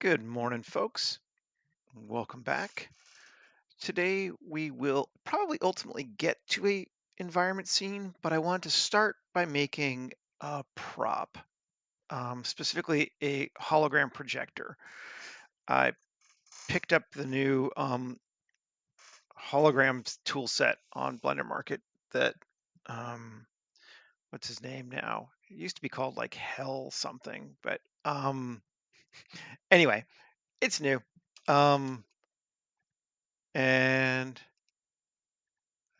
Good morning, folks. Welcome back. Today we will probably ultimately get to a environment scene, but I want to start by making a prop, specifically a hologram projector. I picked up the new holograms tool set on Blender Market that, um, what's his name now? It used to be called like Hell something, but anyway, it's new. And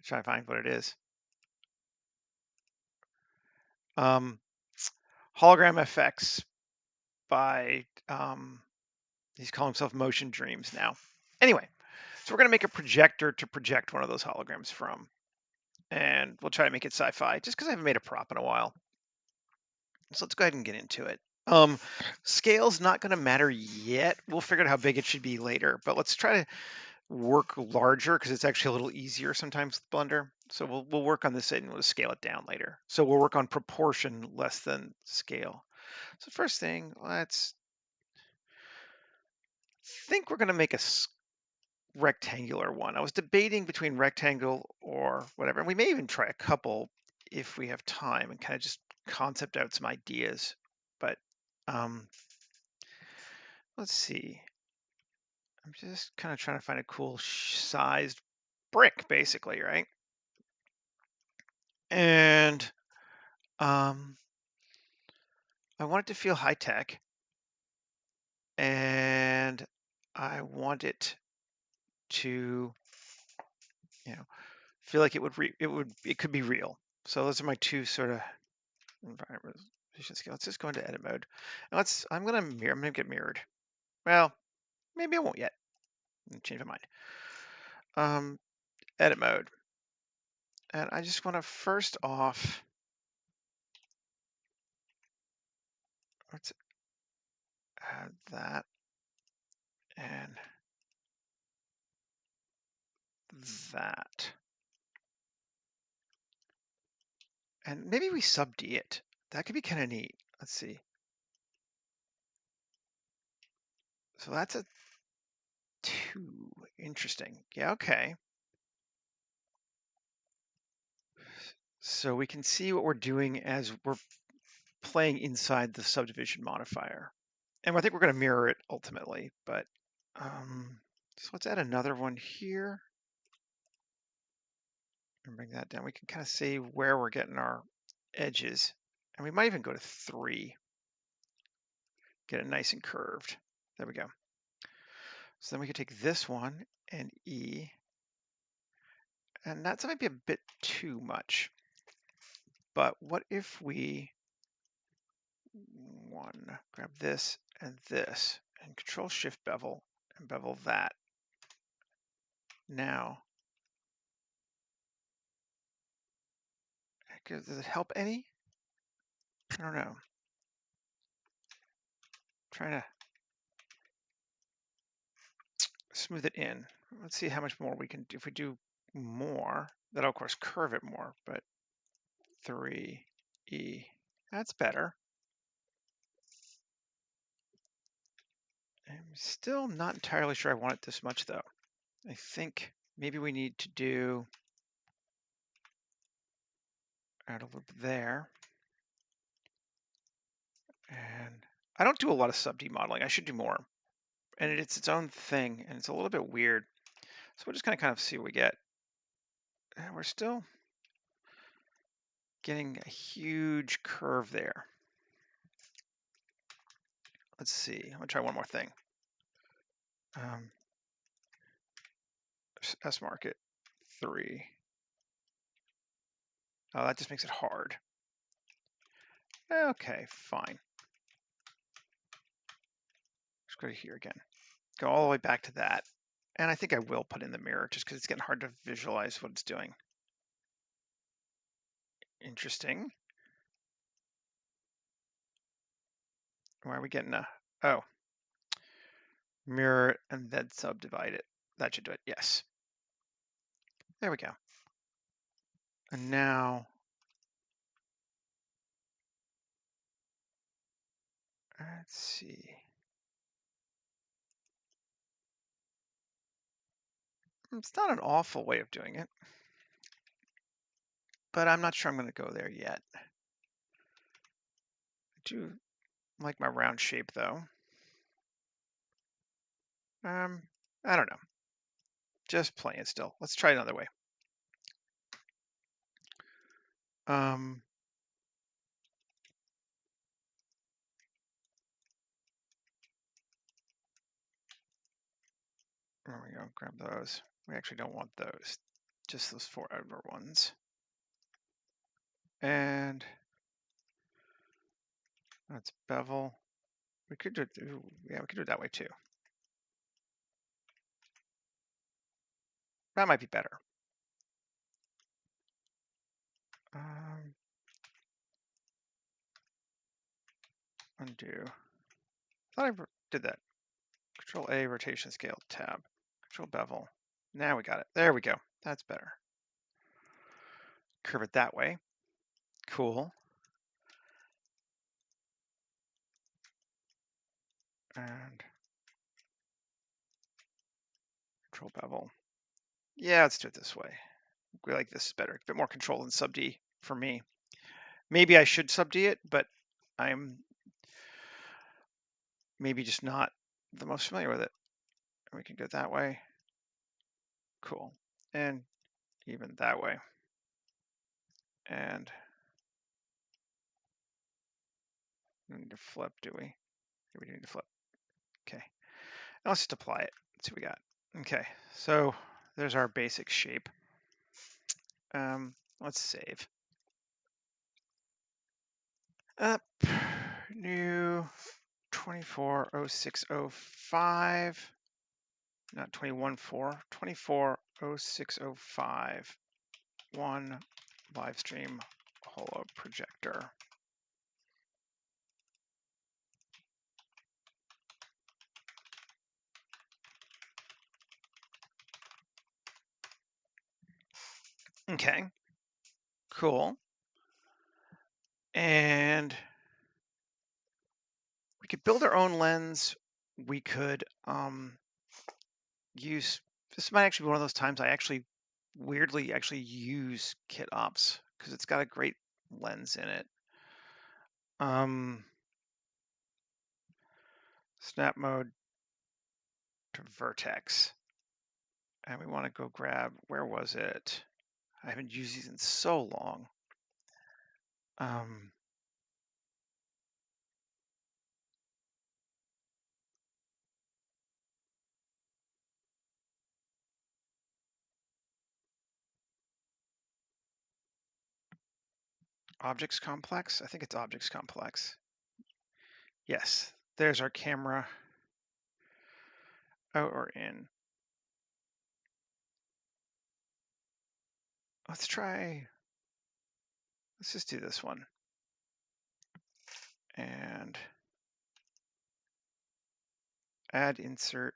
try to find what it is. Um, Hologram FX by, he's calling himself Motion Dreams now. Anyway, so we're going to make a projector to project one of those holograms from. And we'll try to make it sci-fi just because I haven't made a prop in a while. So let's go ahead and get into it. Scale's not going to matter yet. We'll figure out how big it should be later, but let's try to work larger because it's actually a little easier sometimes with Blender. So we'll work on this and we'll scale it down later. So we'll work on proportion less than scale. So first thing, let's think we're going to make a rectangular one. I was debating between rectangle or whatever, and we may even try a couple if we have time and kind of just concept out some ideas. But let's see. I'm just kind of trying to find a cool sized brick, basically, right? And I want it to feel high tech, and I want it to, feel like it could be real. So those are my two sort of environment resolution scale. Let's just go into edit mode. And I'm gonna get mirrored. Well, maybe I won't yet. Change my mind. Edit mode. And I just want to first off, let's add that and that. And maybe we sub D it. That could be kind of neat. Let's see. So that's a 2. Interesting. Yeah, okay. So we can see what we're doing as we're playing inside the subdivision modifier. And I think we're going to mirror it ultimately, but so let's add another one here and bring that down. We can kind of see where we're getting our edges, and we might even go to 3, get it nice and curved. There we go. So then we could take this one and E, and that's might be a bit too much. But what if we grab this and Control Shift bevel and bevel that. Now, does it help any? I don't know. Trying to smooth it in. Let's see how much more we can do. If we do more, that'll of course curve it more, but 3E, that's better. I'm still not entirely sure I want it this much though. I think maybe we need to add a loop there. And I don't do a lot of sub D modeling. I should do more. And it's its own thing, and it's a little bit weird. So we're just gonna kind of see what we get. And we're still getting a huge curve there. Let's see, I'm gonna try one more thing. S market 3. Oh, that just makes it hard. Okay, fine. Let's go to here again. Go all the way back to that. And I think I will put in the mirror just because it's getting hard to visualize what it's doing. Interesting. Why are we getting a, oh, mirror it and then subdivide it. That should do it, yes. There we go. And now, let's see. It's not an awful way of doing it, but I'm not sure I'm going to go there yet. I do like my round shape though. I don't know. Just playing it still. Let's try it another way. There we go. Grab those. We actually don't want those. Just those 4 outer ones. And that's bevel. We could do it. Yeah, we could do it that way too. That might be better. Undo. I thought I did that. Control A, rotation scale, tab. Control bevel. Now we got it. There we go. That's better. Curve it that way. Cool. And control bevel. Yeah, let's do it this way. We like this better. A bit more control than sub D for me. Maybe I should sub D it, but I'm maybe just not the most familiar with it. And we can go that way. Cool. And even that way. And we need to flip, do we? Yeah, we need to flip. Okay. Now let's just apply it. Let's see what we got. Okay, so there's our basic shape. Let's save. Up, new 240605. Not 21.4, 240605. One live stream Holo projector. Okay, cool. And we could build our own lens. We could use, this might actually be one of those times I actually weirdly use kit ops because it's got a great lens in it. Snap mode to vertex. And we want to go grab, where was it? I haven't used these in so long. Objects complex? I think it's objects complex. Yes, there's our camera. Out or in. Let's just do this one. And add insert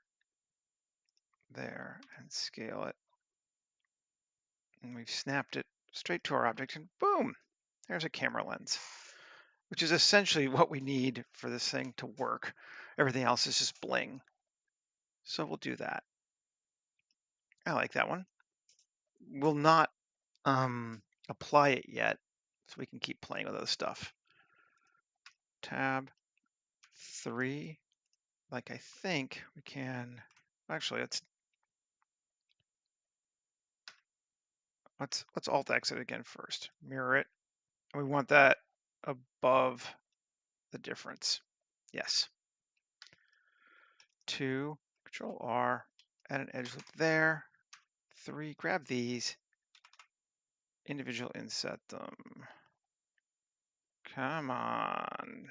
there and scale it. And we've snapped it straight to our object and boom, there's a camera lens, which is essentially what we need for this thing to work. Everything else is just bling. So we'll do that. I like that one. We'll not apply it yet, so we can keep playing with other stuff. Tab 3, like I think we can, actually let's Alt exit again first. Mirror it. And we want that above the difference. Yes. 2, Control R, add an edge loop there. 3, grab these, individual inset them. Come on.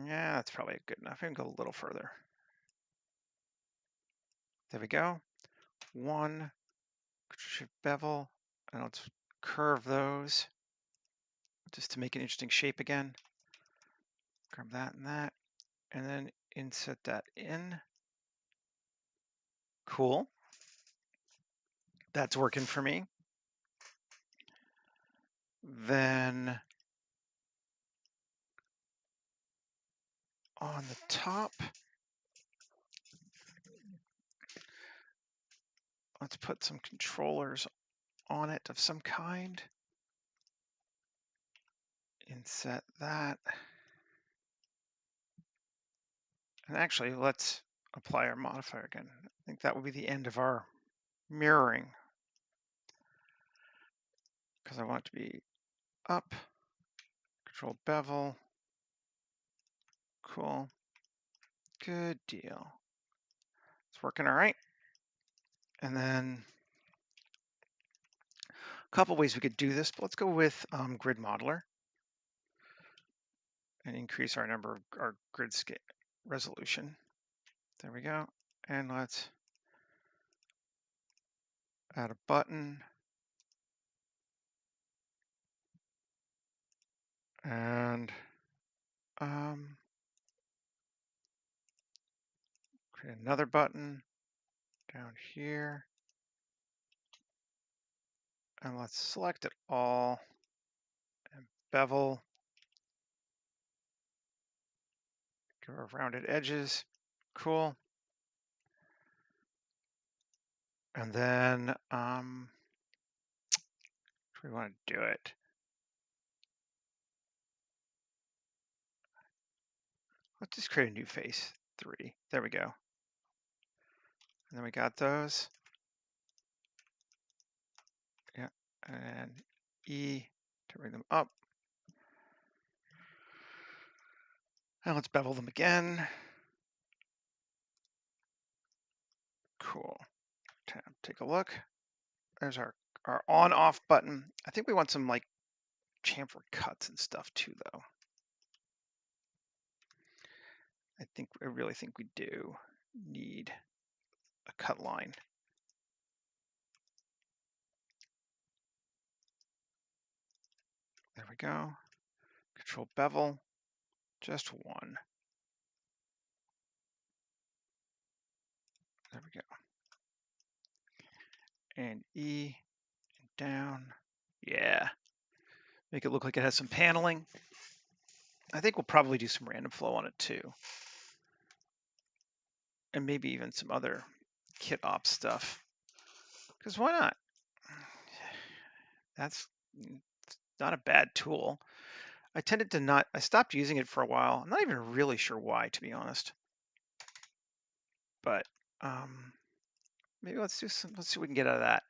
Yeah, that's probably good enough. I can go a little further. There we go. 1, Shift bevel, and let's curve those just to make an interesting shape again. Grab that, and then inset that in. Cool. That's working for me. Then on the top, let's put some controllers on it of some kind. Inset that. And actually, let's apply our modifier again. I think that will be the end of our mirroring, because I want it to be up, control bevel. Cool. Good deal. It's working all right. And then a couple ways we could do this, but let's go with grid modeler and increase our grid scale resolution. There we go. And let's add a button. And create another button down here. And let's select it all and bevel. Give our rounded edges. Cool. And then we want to do it. Let's just create a new face, 3. There we go. And then we got those. Yeah, and E to bring them up. And let's bevel them again. Cool. Take a look. There's our on-off button. I think we want some like chamfer cuts and stuff too, though. I really think we do need a cut line. There we go. Control bevel, just 1. There we go. And E, and down. Yeah. Make it look like it has some paneling. I think we'll probably do some random flow on it too. And maybe even some other kit op stuff. Because why not? That's not a bad tool. I stopped using it for a while. I'm not even really sure why, to be honest. But maybe let's see what we can get out of that.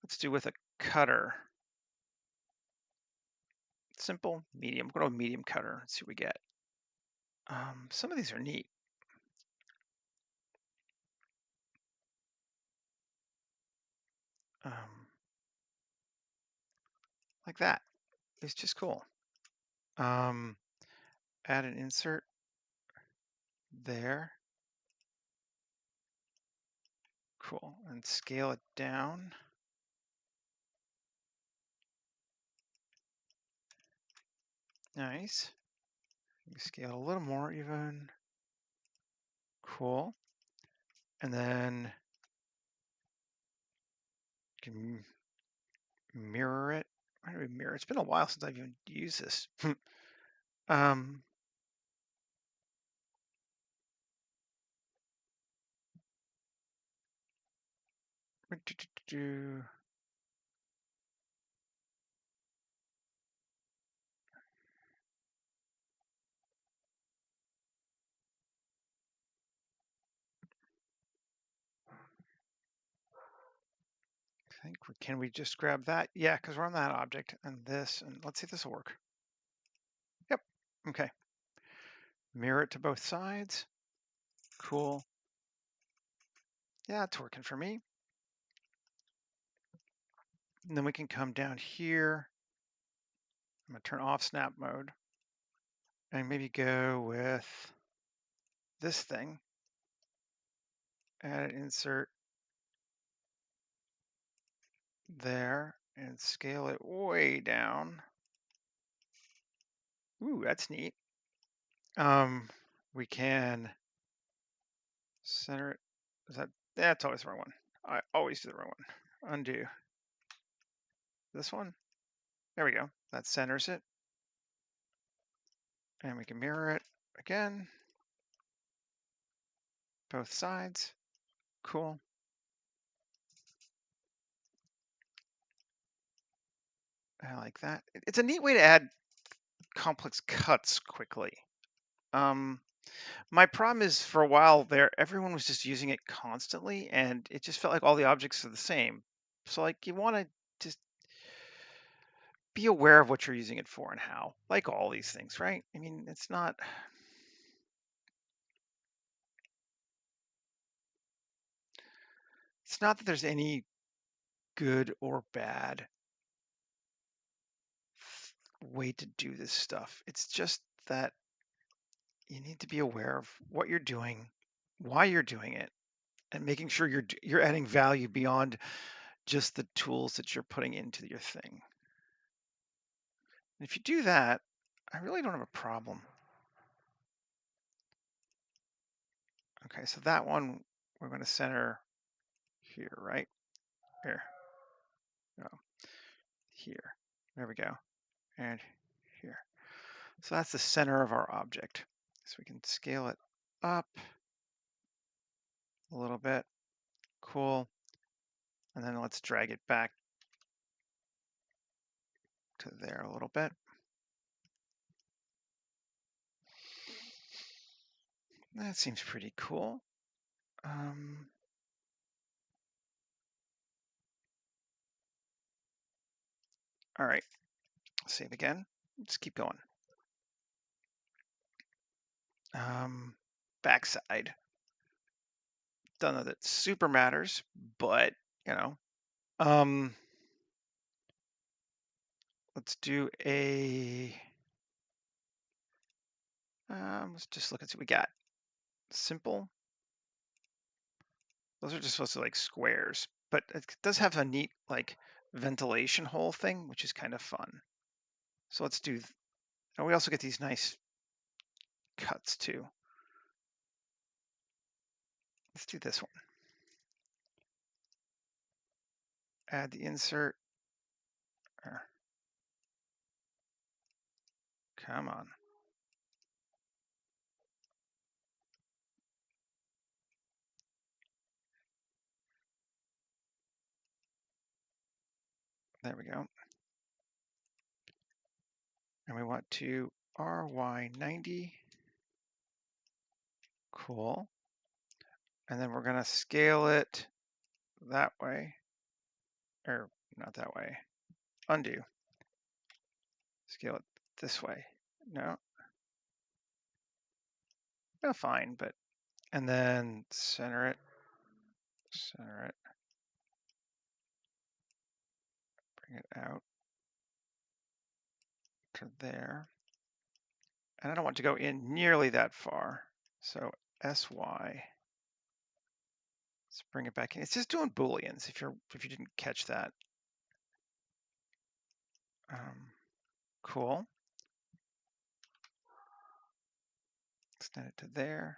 Let's do with a cutter. Simple, medium. We'll go to a medium cutter. Let's see what we get. Some of these are neat. Like that. It's just cool. Add an insert there. Cool. And scale it down. Nice. Scale a little more even. Cool. And then you can mirror it. Why do we mirror? It's been a while since I've even used this. Can we just grab that? Yeah, because we're on that object and this, and let's see if this will work. Yep, okay. Mirror it to both sides. Cool. Yeah, it's working for me. And then we can come down here. I'm gonna turn off snap mode and maybe go with this thing. Add an insert there and scale it way down. Ooh, that's neat. We can center it. That's always the wrong one. I always do the wrong one. Undo. This one. There we go. That centers it. And we can mirror it again. Both sides. Cool. I like that. It's a neat way to add complex cuts quickly. My problem is for a while there, everyone was just using it constantly, and it just felt like all the objects are the same. So like you want to just be aware of what you're using it for and how, like all these things, right? I mean, it's not that there's any good or bad way to do this stuff. It's just that you need to be aware of what you're doing, why you're doing it, and making sure you're adding value beyond just the tools that you're putting into your thing. And if you do that, I really don't have a problem. Okay, so that one we're going to center here, right? Here, no, here. There we go. And here. So that's the center of our object. So we can scale it up a little bit. Cool. And then let's drag it back to there a little bit. That seems pretty cool. All right, save again. Let's keep going. Backside. Don't know that super matters, but you know. Let's do a. Let's just look and see what we got. Simple. Those are just supposed to like squares, but it does have a neat like ventilation hole thing, which is kind of fun. So let's do, and we also get these nice cuts too. Let's do this one. Add the insert. Come on. There we go. And we want to RY90. Cool. And then we're going to scale it that way, or not that way. Undo. Scale it this way. No. No, fine, but, and then center it. Center it. Bring it out to there. And I don't want to go in nearly that far. So SY. Let's bring it back in. It's just doing Booleans if you didn't catch that. Cool. Extend it to there.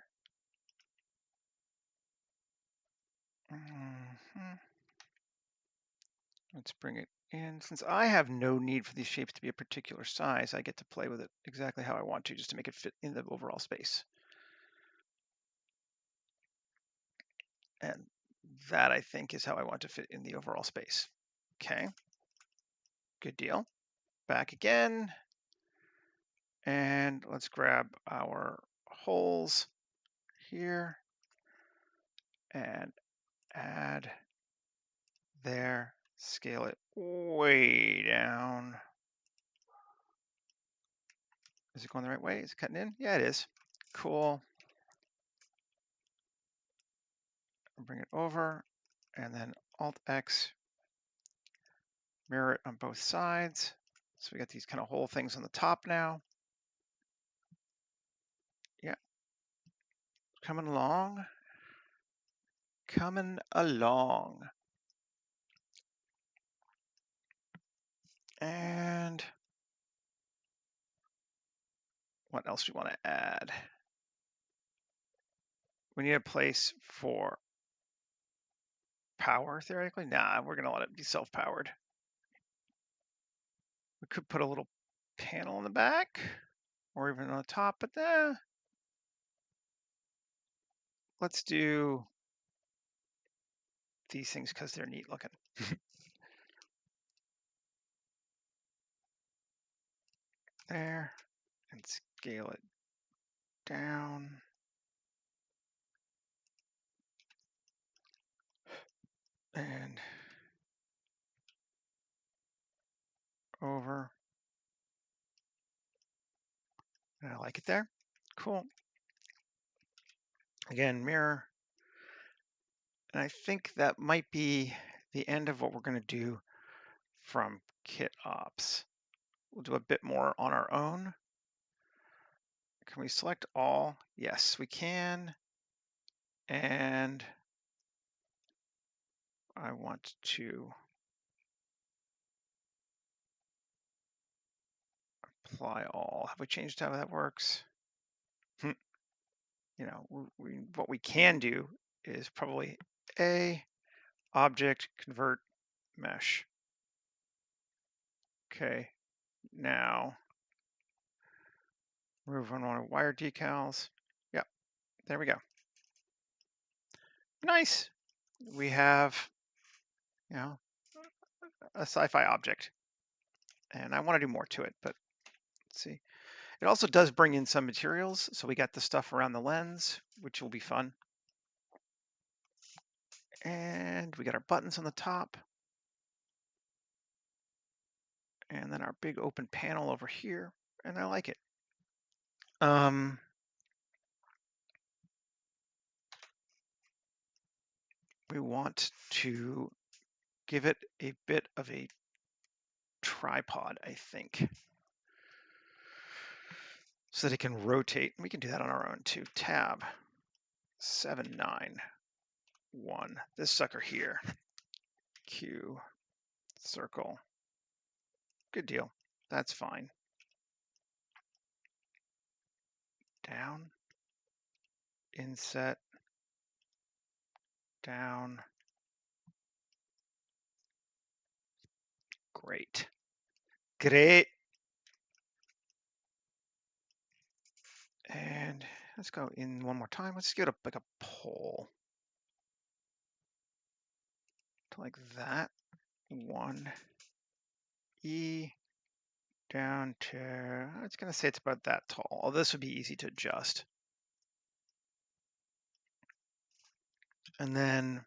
Let's bring it in. Since I have no need for these shapes to be a particular size, I get to play with it exactly how I want to, just to make it fit in the overall space. And that, I think, is how I want to fit in the overall space. Okay, good deal. Back again. And let's grab our holes here and add there, scale it way down. Is it going the right way? Is it cutting in? Yeah, it is. Cool. Bring it over and then Alt-X, mirror it on both sides. So we got these kind of whole things on the top now. Yeah, coming along. Coming along. And what else do we want to add? We need a place for power, theoretically. Nah, we're going to let it be self-powered. We could put a little panel in the back or even on the top, but let's do these things because they're neat looking. there and scale it down. And over. And I like it there. Cool. Again, mirror. And I think that might be the end of what we're going to do from kit ops. We'll do a bit more on our own. Can we select all? Yes, we can. And I want to apply all. Have we changed how that works? You know, what we can do is probably a object convert mesh. Okay, now remove unwanted wire decals. Yep, there we go. Nice. We have, you know, a sci-fi object, and I want to do more to it, but let's see. It also does bring in some materials, so we got the stuff around the lens, which will be fun. And we got our buttons on the top. And then our big open panel over here, and I like it. We want to give it a bit of a tripod, I think, so that it can rotate. We can do that on our own too. Tab 791. This sucker here. Q circle. Good deal. That's fine. Down. Inset. Down. Great. Great. And let's go in one more time. Let's get like a pole to like that. 1E down to, I was going to say it's about that tall. Oh, this would be easy to adjust. And then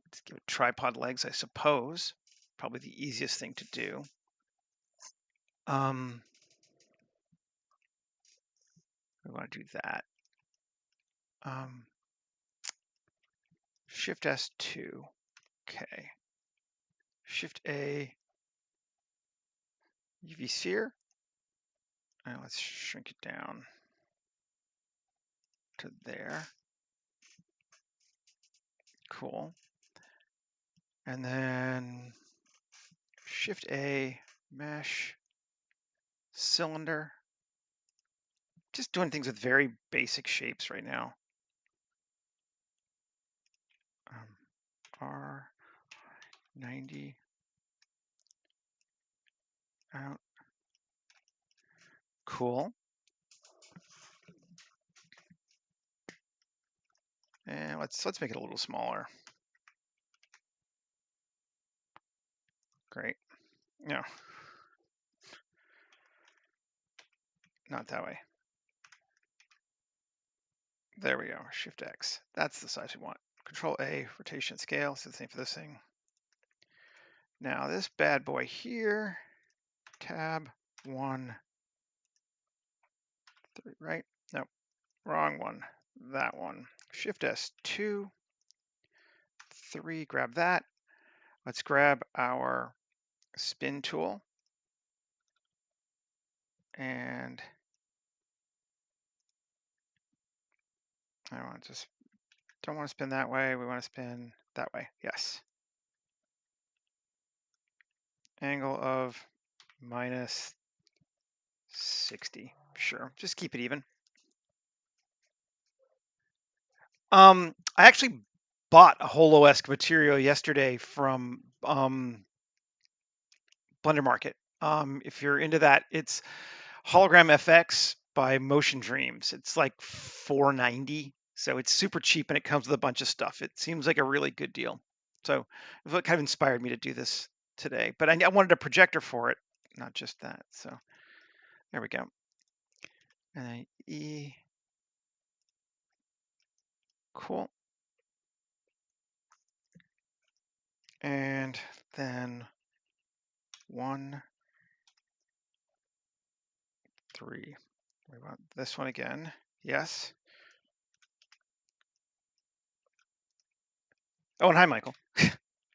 let's give it tripod legs, I suppose. Probably the easiest thing to do. We want to do that. Shift S2. Okay. Shift A. UV sphere. And let's shrink it down to there. Cool. And then Shift A, mesh, cylinder. Just doing things with very basic shapes right now. R90 out. Cool. And let's make it a little smaller. Great. No. Not that way. There we go. Shift X. That's the size we want. Control A, rotation scale. It's the same for this thing. Now this bad boy here, tab 1, 3, right? Nope, wrong one. That one. Shift S2, 3, grab that. Let's grab our spin tool. And I don't want to spin that way. We want to spin that way. Yes. Angle of minus 60. Sure. Just keep it even. I actually bought a Holo-esque material yesterday from Blender Market. If you're into that, it's Hologram FX by Motion Dreams. It's like $4.90, so it's super cheap and it comes with a bunch of stuff. It seems like a really good deal. So it kind of inspired me to do this today, but I wanted a projector for it, not just that. So there we go. And then E, cool. And then 1, 3. We want this one again. Yes. Oh, and hi, Michael.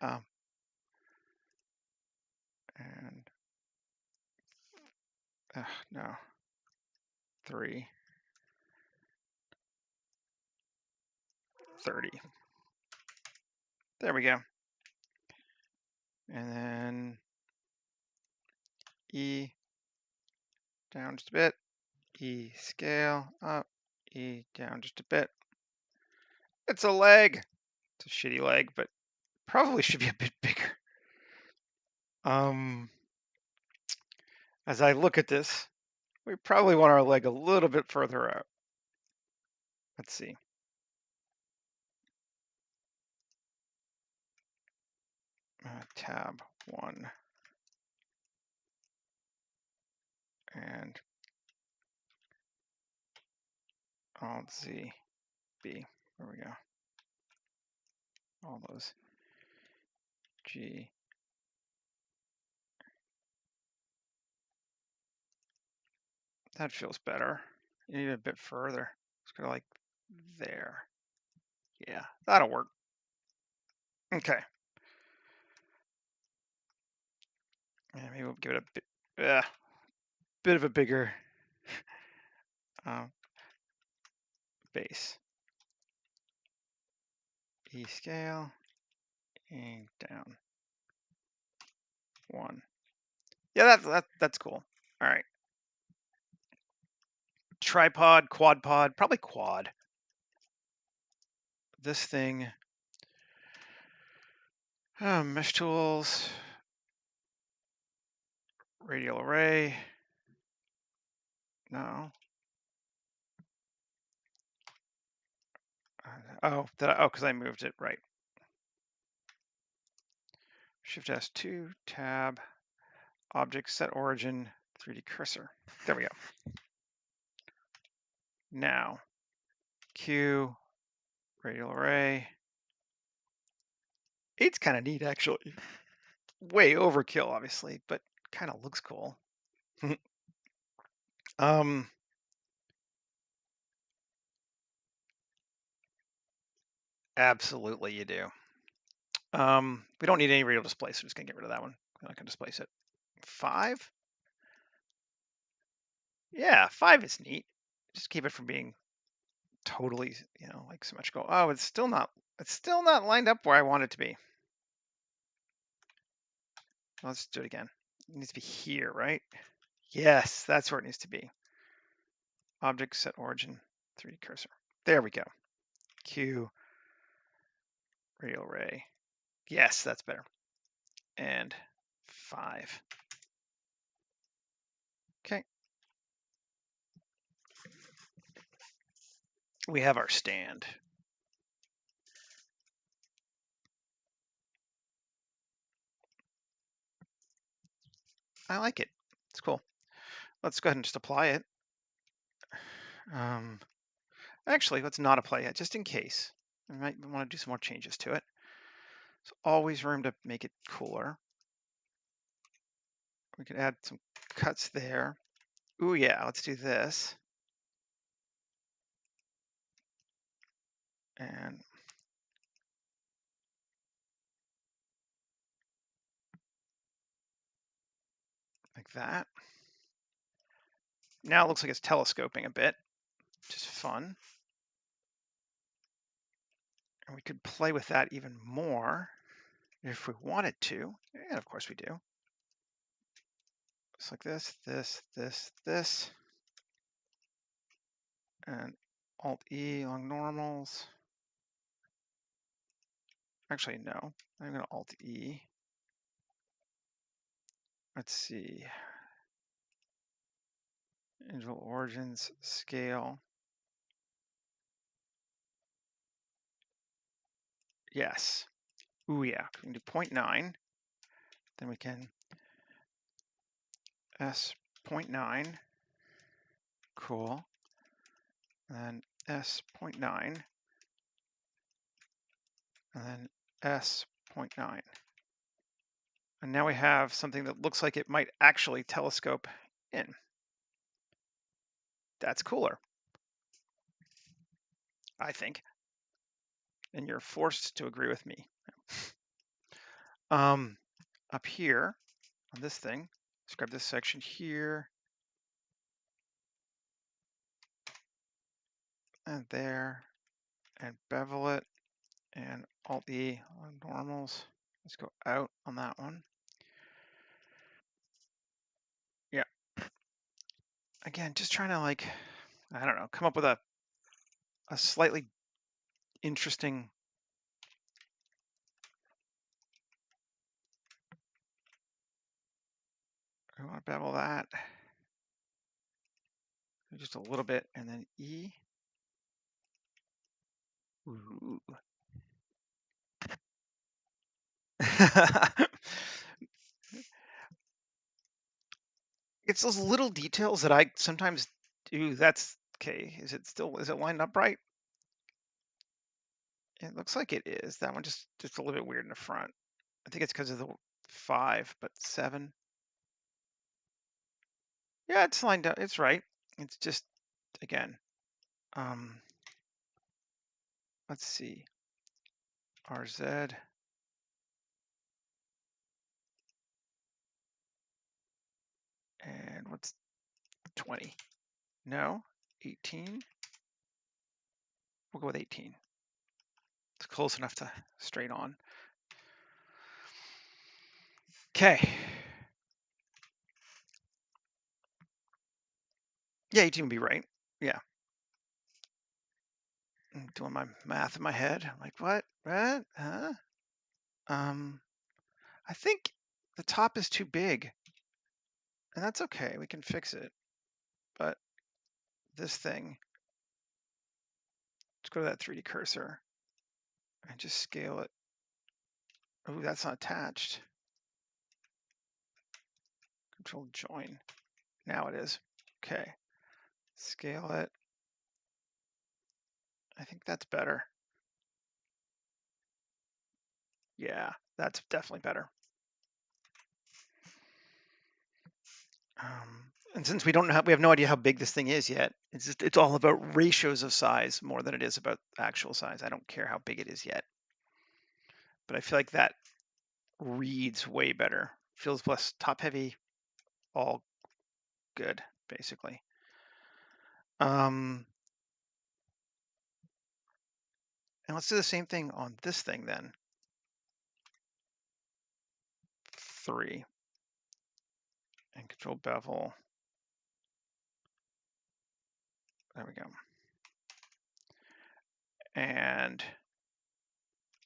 And no, 3, 30. There we go. And then E down just a bit. E scale up. E down just a bit. It's a leg. It's a shitty leg, but probably should be a bit bigger. As I look at this, we probably want our leg a little bit further out. Let's see. Tab 1. And Alt Z B. There we go. All those G. That feels better. You need a bit further. It's kind of like there. Yeah, that'll work. Okay. And maybe we'll give it a bit of a bigger base. E scale, E down 1. Yeah, that's cool. All right. Tripod, quad pod, probably quad. This thing, mesh tools, radial array. No. Oh, because I moved it right. Shift S2, tab, object set origin, 3D cursor. There we go. Now, Q, radial array. 8's kind of neat, actually. Way overkill, obviously, but kind of looks cool. Absolutely, you do. We don't need any radial display, so I'm just gonna get rid of that one. I'm not gonna displace it. 5? Yeah, 5 is neat. Just keep it from being totally, like symmetrical. Oh, it's still not lined up where I want it to be. Let's do it again. It needs to be here, right? Yes, that's where it needs to be. Object set origin, 3D cursor. There we go. Q, radial array. Yes, that's better. And 5. Okay. We have our stand. I like it. It's cool. Let's go ahead and just apply it. Actually, let's not apply it, just in case. I might want to do some more changes to it. There's always room to make it cooler. We could add some cuts there. Ooh, yeah, let's do this. And like that. Now it looks like it's telescoping a bit, which is fun. And we could play with that even more if we wanted to. And of course we do. Just like this, this. And Alt-E along normals. Actually, no. I'm going to Alt-E. Let's see. Individual origins, scale. Yes. Ooh, yeah, we can do 0.9. Then we can S 0.9. Cool. And then S 0.9. And then S 0.9. And now we have something that looks like it might actually telescope in. That's cooler, I think. And you're forced to agree with me. Up here on this thing, let's grab this section here and there and bevel it and Alt-E on normals. Let's go out on that one. Yeah. Again, just trying to like, I don't know, come up with a slightly interesting. I want to bevel that just a little bit, and then E. Ooh. It's those little details that I sometimes do. That's okay. Is it lined up right? It looks like it is. That one just a little bit weird in the front. I think it's because of the 5, but 7. Yeah, it's lined up. It's right. It's just, again, let's see. RZ. And what's 20? No, 18. We'll go with 18. It's close enough to straight on. Okay. Yeah, 18 would be right. Yeah. I'm doing my math in my head. I'm like, what? What? Huh? I think the top is too big. And that's okay. We can fix it. But this thing, let's go to that 3D cursor and just scale it. Oh, that's not attached. Control join. Now it is. Okay. Scale it. I think that's better. Yeah, that's definitely better. And since we have no idea how big this thing is yet, it's all about ratios of size more than it is about actual size. I don't care how big it is yet, but I feel like that reads way better. Feels less top heavy, all good, basically. And let's do the same thing on this thing then. 3. And control bevel. There we go. And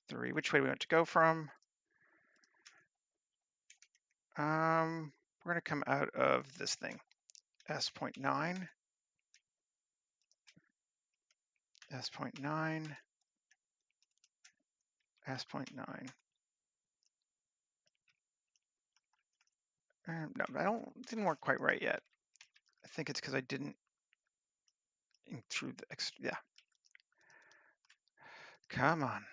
3, which way do we want to go from? We're going to come out of this thing. S.9. S.9. S.9. No, didn't work quite right yet. I think it's because I didn't include the extra, yeah. Come on.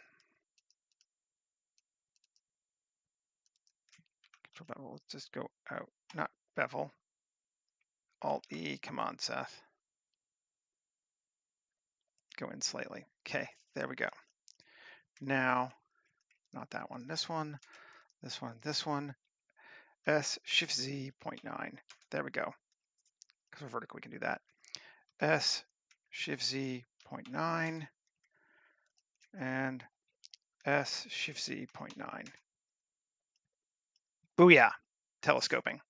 Control bevel, let's just go out, not bevel. Alt-E, come on, Seth. Go in slightly. Okay, there we go. Now, not that one, this one, this one, this one. S, Shift Z, 0.9. There we go. Because we're vertical, we can do that. S, Shift Z, 0.9. And S, Shift Z, 0.9. Booyah, telescoping.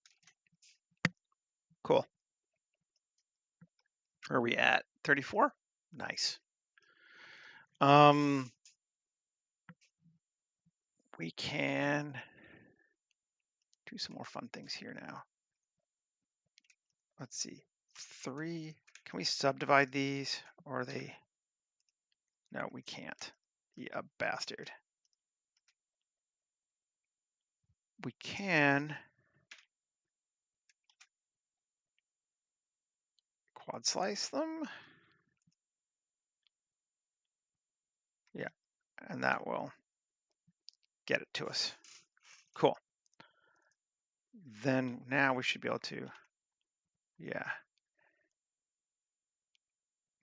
Cool. Where are we at? 34? Nice. We can do some more fun things here now. Let's see. 3. Can we subdivide these, or are they? No, we can't. Yeah, bastard. we can quad slice them. Yeah, and that will get it to us. Cool. Then now we should be able to, yeah.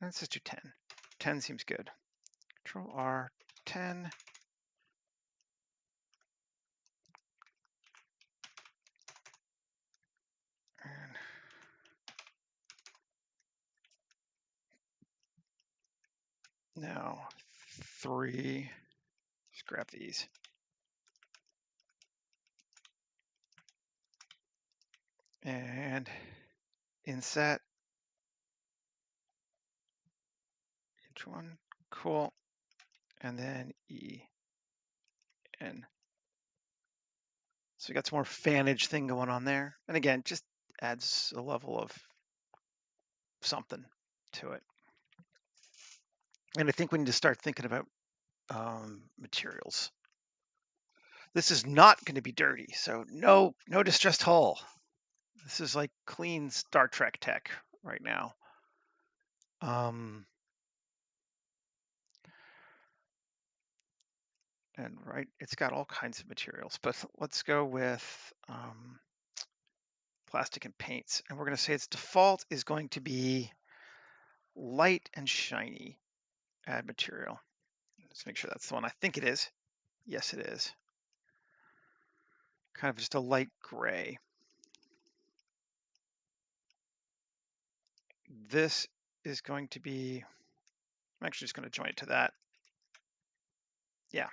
Let's just do 10. 10 seems good. Control R, 10. And now 3. Just grab these. And inset. Each one. Cool. And then E, N. So we got some more fanage thing going on there. And again, just adds a level of something to it. And I think we need to start thinking about materials. This is not going to be dirty, so no distressed hull. This is like clean Star Trek tech right now. And right, it's got all kinds of materials, but let's go with plastic and paints. And we're going to say its default is going to be light and shiny. Add material. Let's make sure that's the one. I think it is. Yes, it is. Kind of just a light gray. This is going to be, I'm actually just going to join it to that. Yeah.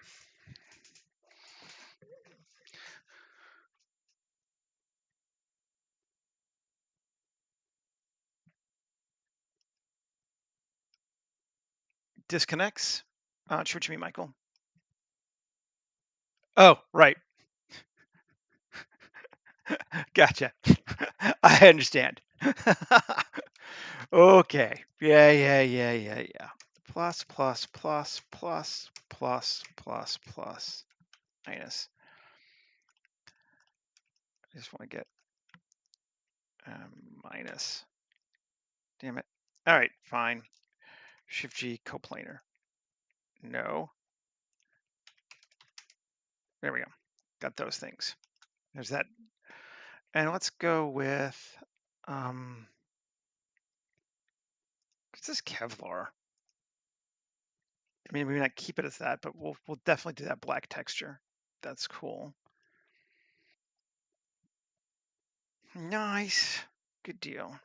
Disconnects. Not sure what you mean, Michael. Oh, right. Gotcha. I understand. Okay. Yeah. Plus, plus, plus, plus, plus, plus, plus, minus. I just want to get minus. Damn it. All right, fine. Shift G coplanar. No. There we go. Got those things. There's that. And let's go with, what's this Kevlar? I mean, we may not keep it as that, but we'll definitely do that black texture. That's cool. Nice. Good deal.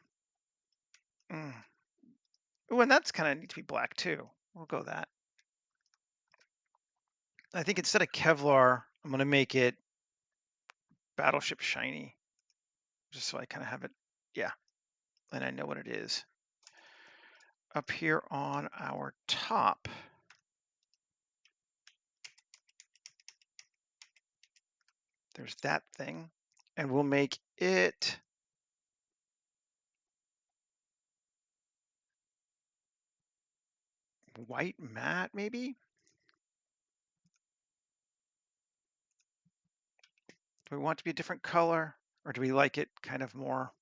Oh, and that's kind of needs to be black too. We'll go that. I think instead of Kevlar, I'm going to make it Battleship shiny, just so I kind of have it. Yeah, and I know what it is. Up here on our top, there's that thing, and we'll make it white matte, maybe? Do we want it to be a different color, or do we like it kind of more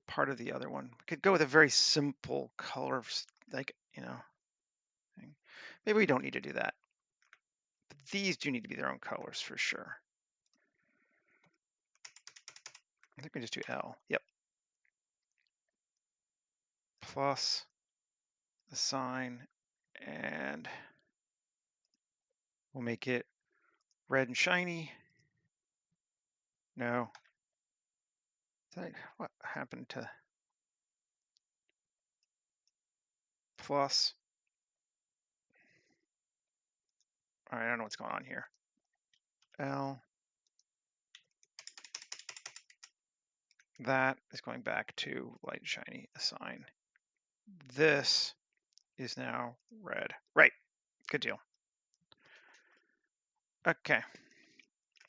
part of the other one? We could go with a very simple color, like, thing. Maybe we don't need to do that. But these do need to be their own colors for sure. I think we just do L. Yep. Plus the sign, and we'll make it red and shiny. No. What happened to plus? All right, I don't know what's going on here. L. That is going back to light and shiny, assign. This is now red. Right. Good deal. Okay.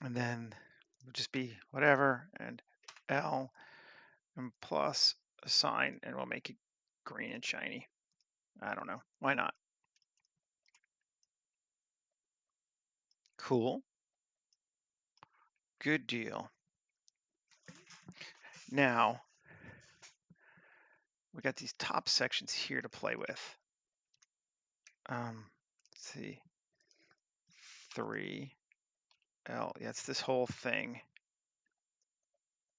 And then it'll just be whatever, and L and plus assign, and we'll make it green and shiny. I don't know. Why not? Cool. Good deal. Now, we got these top sections here to play with. Let's see, 3L, yeah, it's this whole thing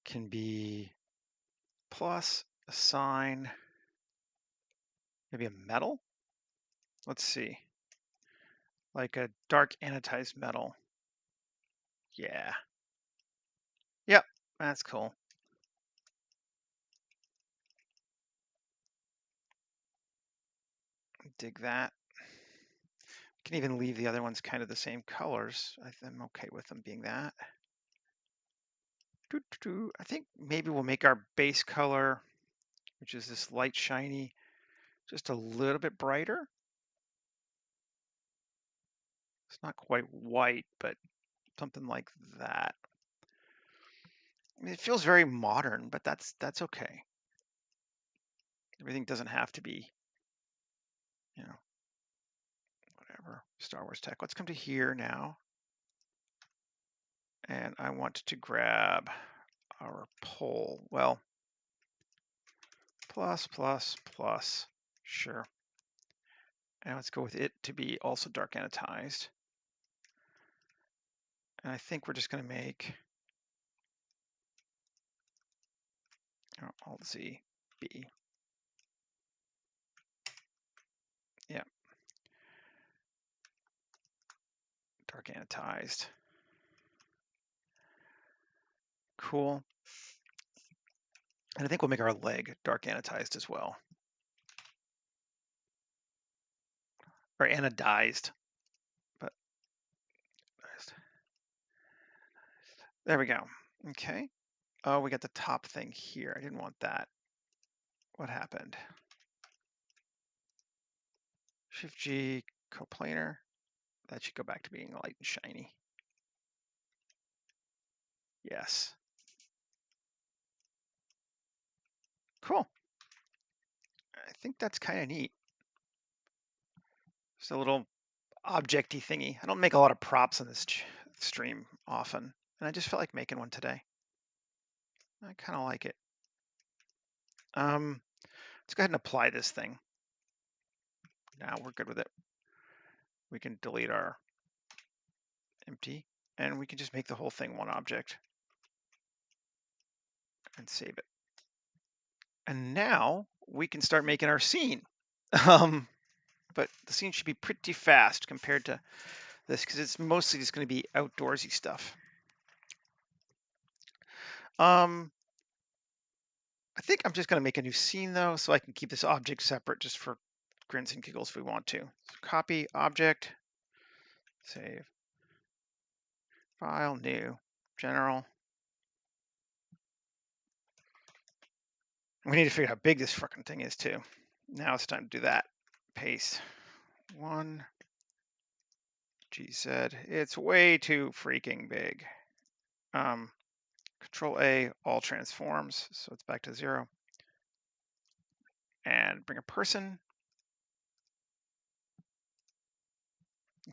can be plus a sign, maybe a metal. Let's see, like a dark anodized metal. Yeah. Yep, that's cool. Dig that. Can even leave the other ones kind of the same colors. I'm okay with them being that. I think maybe we'll make our base color, which is this light shiny, just a little bit brighter. It's not quite white, but something like that. I mean, it feels very modern, but that's okay. Everything doesn't have to be, you know, whatever, Star Wars tech. Let's come to here now. And I want to grab our pole. Well, plus, sure. And let's go with it to be also dark anodized. And I think we're just going to make Alt Z B. Yeah. Dark anodized. Cool. And I think we'll make our leg dark anodized as well. Or anodized. But there we go. Okay. Oh, we got the top thing here. I didn't want that. What happened? Shift G, coplanar. That should go back to being light and shiny. Yes. Cool. I think that's kind of neat. Just a little objecty thingy. I don't make a lot of props on this stream often, and I just felt like making one today. I kind of like it. Let's go ahead and apply this thing. Now we're good with it. We can delete our empty, and we can just make the whole thing one object and save it. And now we can start making our scene. But the scene should be pretty fast compared to this because it's mostly just going to be outdoorsy stuff. I think I'm just going to make a new scene though, so I can keep this object separate just for grins and giggles if we want to. So copy object, save, file, new, general. We need to figure out how big this frickin' thing is too. Now it's time to do that. Paste 1 GZ. It's way too freaking big. Control A, all transforms, so it's back to 0. And bring a person.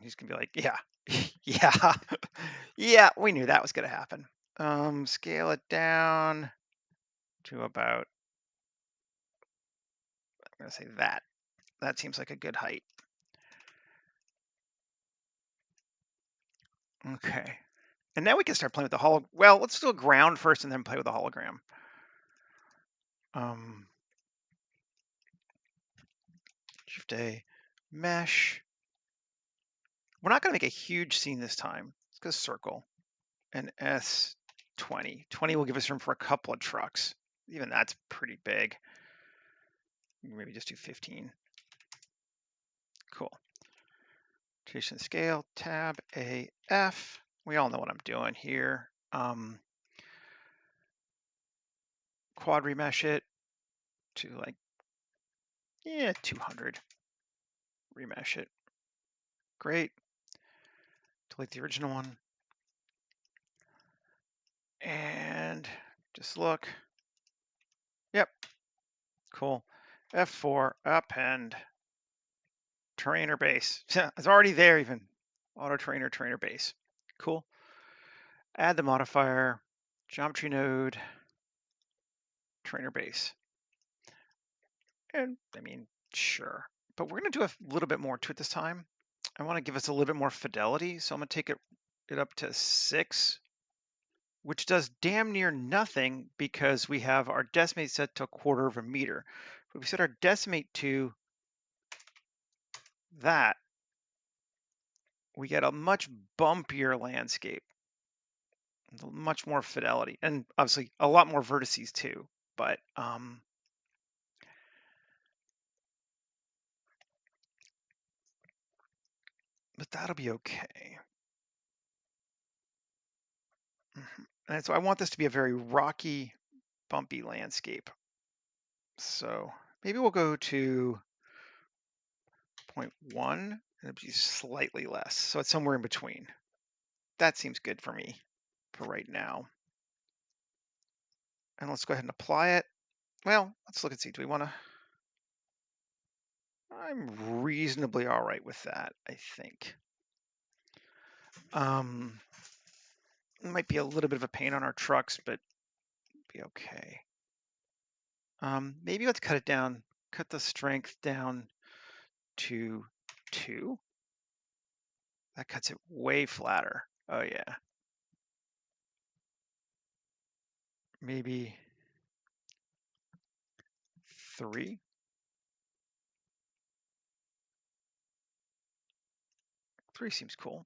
He's gonna be like, yeah, yeah, yeah, we knew that was gonna happen. Scale it down to about, I'm gonna say that. That seems like a good height. Okay. And now we can start playing with the holo. Well, let's do a ground first and then play with the hologram. Shift A, mesh. We're not gonna make a huge scene this time. Let's go circle. And S20. 20 will give us room for a couple of trucks. Even that's pretty big. Maybe just do 15. Cool. Rotation scale, tab AF. We all know what I'm doing here. Quad remesh it to like, 200. Remesh it. Great. Delete the original one. And just look. Yep. Cool. F4, append. Trainer base. It's already there even. Auto trainer base. Cool. Add the modifier, geometry node, trainer base. And I mean, sure, but we're going to do a little bit more to it this time. I want to give us a little bit more fidelity, so I'm going to take it up to 6, which does damn near nothing because we have our decimate set to 1/4 of a meter. If we set our decimate to that, we get a much bumpier landscape, much more fidelity, and obviously a lot more vertices too. But that'll be okay. And so I want this to be a very rocky, bumpy landscape. So maybe we'll go to 0.1 and it'll be slightly less. So it's somewhere in between. That seems good for me for right now. And let's go ahead and apply it. Well, let's look and see. Do we want to? I'm reasonably all right with that, I think. It might be a little bit of a pain on our trucks, but be okay. Maybe let's cut it down, cut the strength down to 2. That cuts it way flatter. Oh yeah. Maybe 3. 3 seems cool.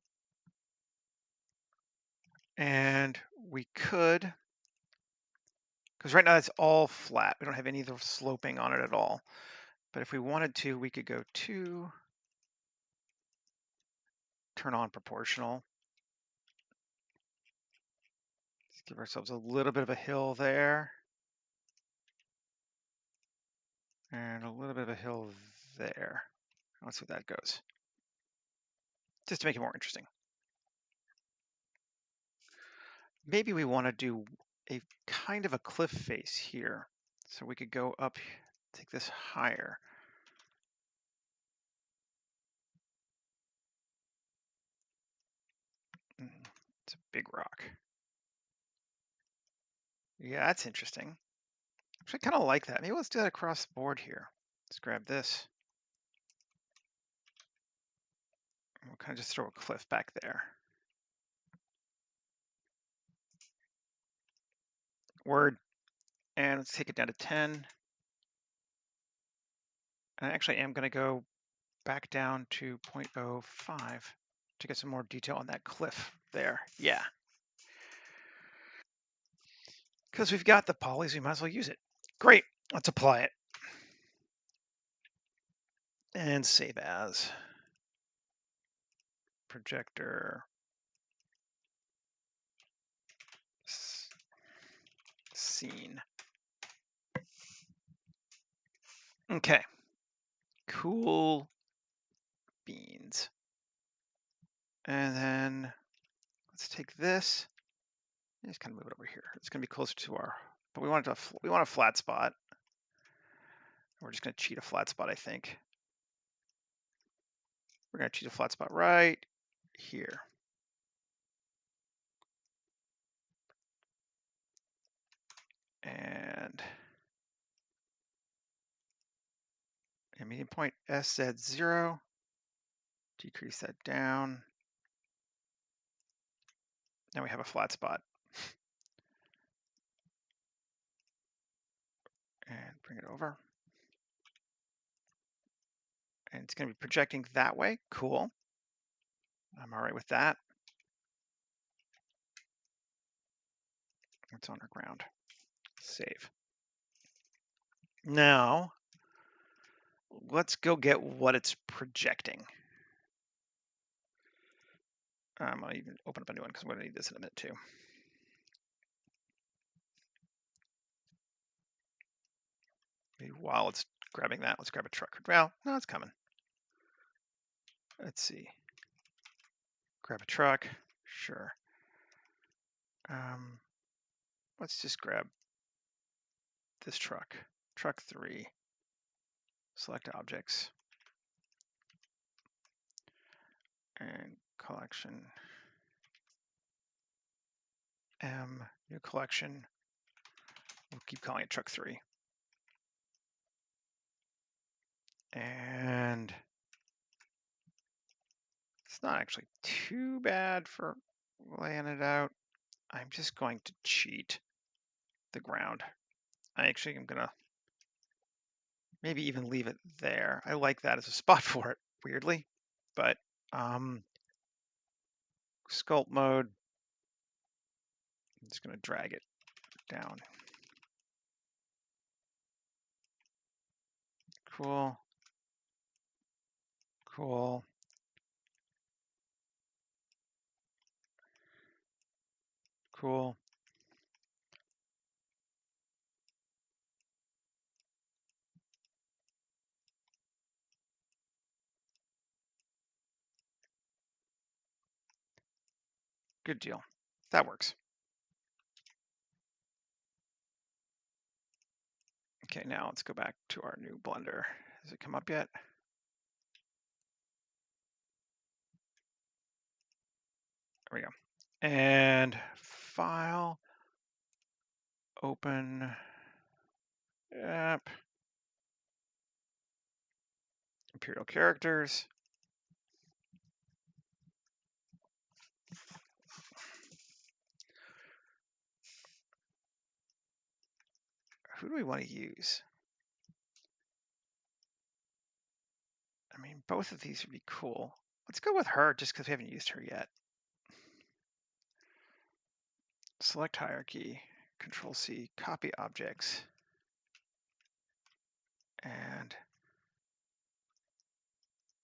And we could, because right now it's all flat. We don't have any of the sloping on it at all. But if we wanted to, we could go 2, turn on proportional. Let's give ourselves a little bit of a hill there. And a little bit of a hill there. Let's see how that goes. Just to make it more interesting. Maybe we want to do a kind of a cliff face here. So we could go up, take this higher. It's a big rock. Yeah, that's interesting. Actually, I kind of like that. Maybe let's do that across the board here. Let's grab this. We'll kind of just throw a cliff back there. Word. And let's take it down to 10. And I actually am going to go back down to 0.05 to get some more detail on that cliff there. Yeah. Because we've got the polys, we might as well use it. Great. Let's apply it. And save as. Projector. Scene. Okay. Cool beans. And then let's take this. Just kind of move it over here. It's going to be closer to our, but we want a flat spot. We're just going to cheat a flat spot, I think. We're going to cheat a flat spot right here. And a median point SZ0. Decrease that down. Now we have a flat spot. And bring it over. And it's going to be projecting that way. Cool. I'm all right with that. It's on our ground. Save. Now, let's go get what it's projecting. I'll even open up a new one because I'm going to need this in a minute too. Maybe while it's grabbing that, let's grab a truck. Well, no, it's coming. Let's see. Grab a truck. Sure. Let's just grab this truck. Truck 3. Select objects. And collection. new collection. We'll keep calling it truck 3. And it's not actually too bad for laying it out. I'm just going to cheat the ground. I actually am going to maybe even leave it there. I like that as a spot for it, weirdly. But sculpt mode, I'm just going to drag it down. Cool. Cool. Cool. Good deal. That works. Okay, now let's go back to our new Blender. Has it come up yet? There we go. And file, open app, imperial characters. Who do we want to use? I mean, both of these would be cool. Let's go with her just because we haven't used her yet. Select hierarchy, Control C, copy objects. And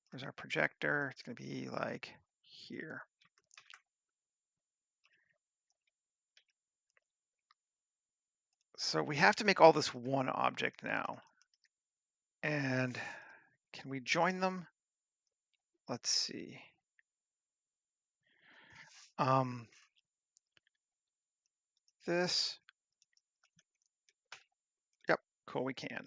where's our projector? It's going to be like here. So we have to make all this one object now. And can we join them? Let's see. This. Yep, cool, we can.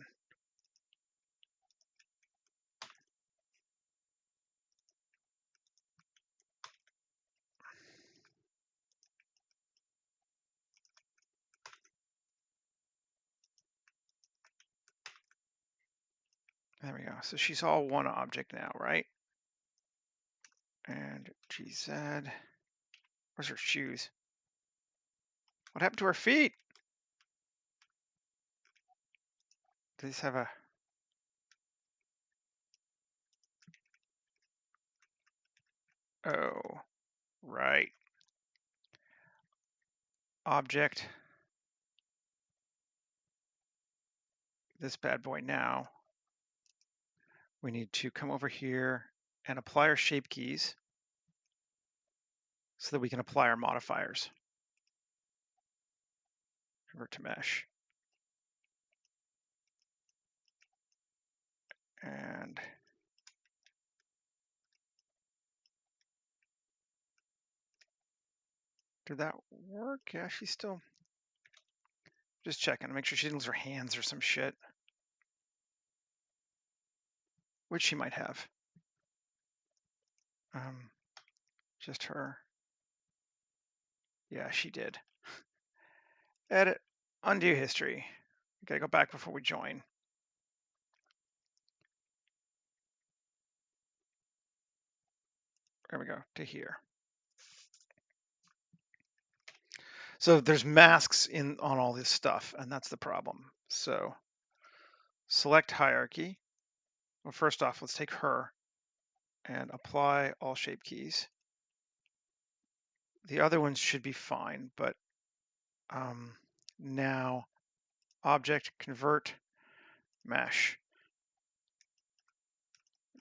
There we go. So she's all one object now, right? And GZ. Where's her shoes? What happened to her feet? Do these have a... Oh, right. Object. This bad boy now. We need to come over here and apply our shape keys so that we can apply our modifiers. Convert to mesh. And did that work? Yeah, she's still just checking to make sure she didn't lose her hands or some shit. Which she might have. Just her. Yeah, she did. Edit, undo history. We gotta go back before we join. There we go, to here. So there's masks on all this stuff, and that's the problem. So select hierarchy. Well, first off, let's take her and apply all shape keys. The other ones should be fine, but now object convert mesh.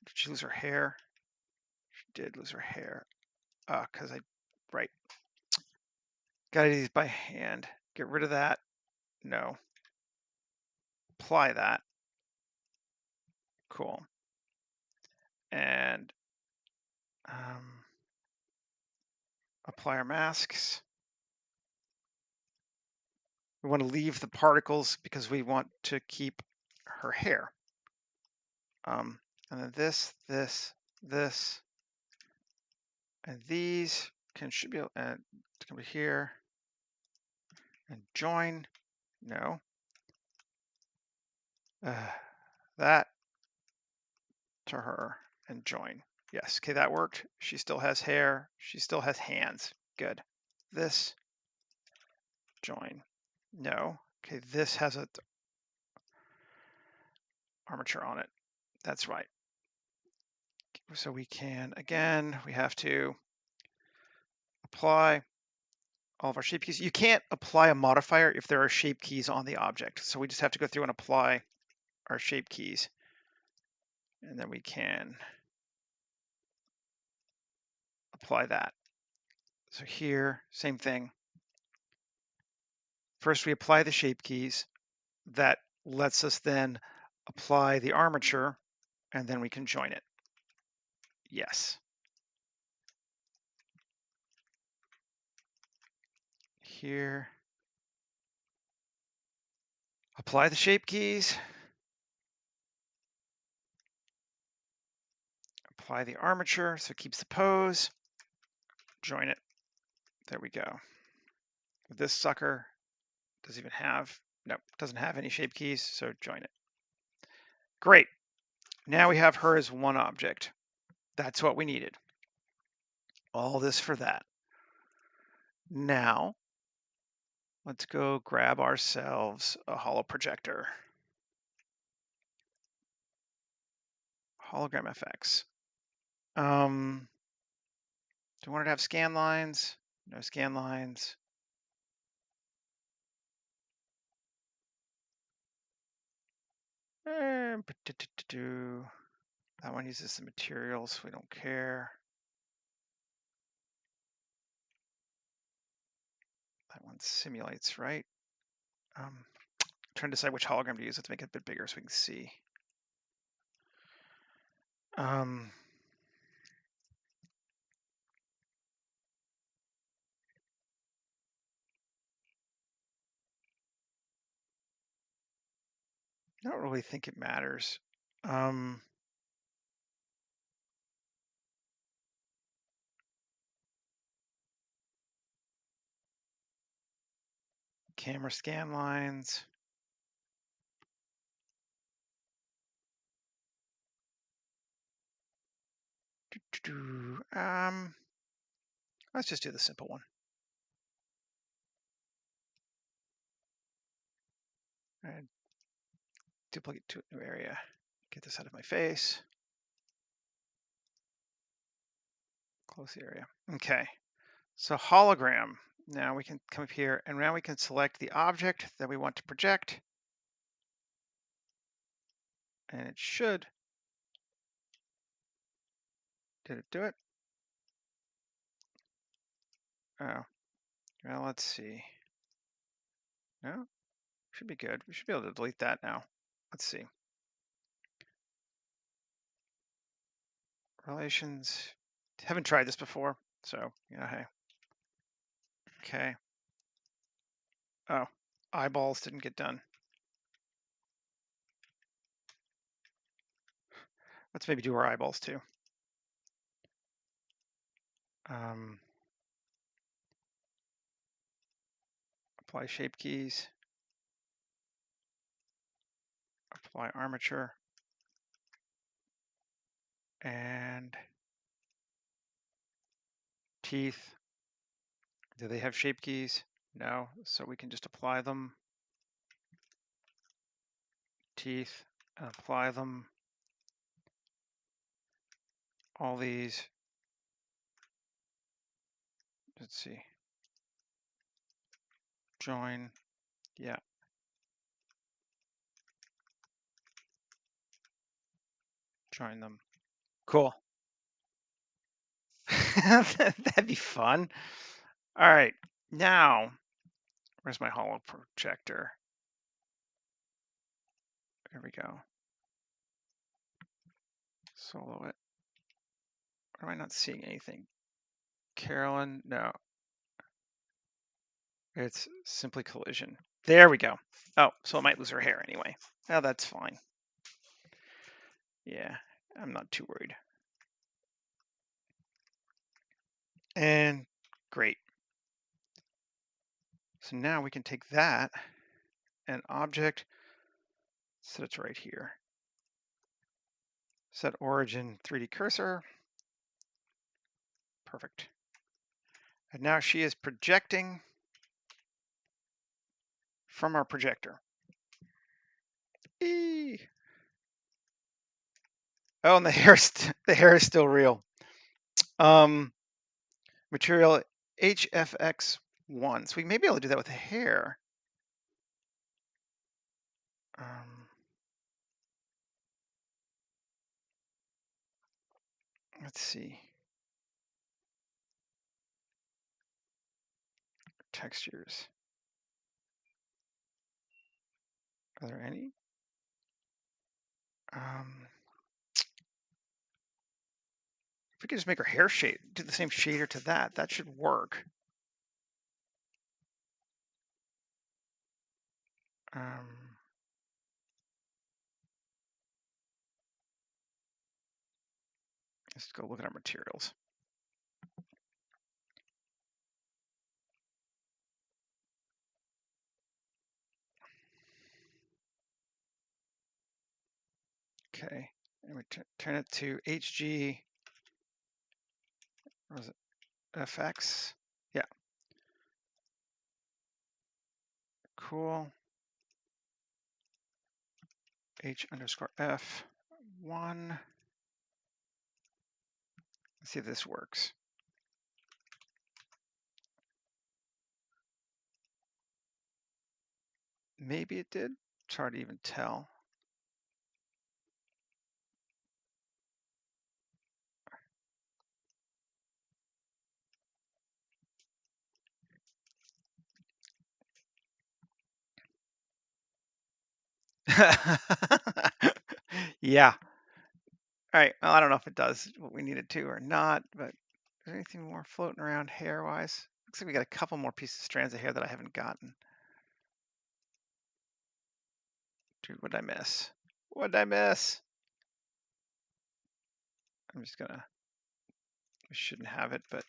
Did she lose her hair? She did lose her hair. Because right. Gotta do these by hand. Get rid of that. No. Apply that. Cool. And apply our masks. We want to leave the particles because we want to keep her hair. And then this, and these should be, and come to here. and join. No. That to her and join. Yes, okay, that worked. She still has hair. She still has hands. Good. This, join. No. Okay, this has a armature on it. That's right. So we can, again, we have to apply all of our shape keys. You can't apply a modifier if there are shape keys on the object. So we just have to go through and apply our shape keys. And then we can apply that. So here, same thing. First, we apply the shape keys. That lets us then apply the armature, and then we can join it. Yes. Here, apply the shape keys. Apply the armature so it keeps the pose. Join it. There we go. This sucker doesn't even have, nope, doesn't have any shape keys, so join it. Great. Now we have her as one object. That's what we needed. All this for that. Now, let's go grab ourselves a Holo projector. Hologram FX. Do you want it to have scan lines? No scan lines. That one uses the materials. We don't care. That one simulates, right? Trying to decide which hologram to use. Let's make it a bit bigger so we can see. I don't really think it matters. Camera scan lines. Let's just do the simple one. And duplicate to a new area. Get this out of my face. Close the area. Okay. So hologram. Now we can come up here and now we can select the object that we want to project. And it should. Did it do it? Oh, well, let's see. No, should be good. We should be able to delete that now. Let's see. Relations. Haven't tried this before, so, hey. Okay. Oh, eyeballs didn't get done. Let's maybe do our eyeballs too. Apply shape keys. Apply armature. And teeth. Do they have shape keys? No, so we can just apply them. Teeth, and apply them. All these. Let's see. Join. Yeah. Join them. Cool. That'd be fun. All right. Now, where's my Holo projector? There we go. Solo it. Or am I not seeing anything? Carolyn, no. It's simply collision. There we go. Oh, so it might lose her hair anyway. Oh, that's fine. Yeah, I'm not too worried. And great. So now we can take that and object, set it to right here. Set origin 3D cursor. Perfect. And now she is projecting from our projector. Eee. Oh, and the hair is still real. Material HFX1. So we may be able to do that with the hair. Let's see. Textures. Are there any? If we could just make her hair shade, do the same shader to that, that should work. Let's go look at our materials. Okay, and we turn it to HG. What was it? FX. Yeah. Cool. H_F1. Let's see if this works. Maybe it did. It's hard to even tell. Yeah. All right. Well, I don't know if it does what we need it to or not, but is there anything more floating around hair-wise? Looks like we got a couple more pieces of strands of hair that I haven't gotten. Dude, what did I miss? What did I miss? I'm just gonna, we shouldn't have it, but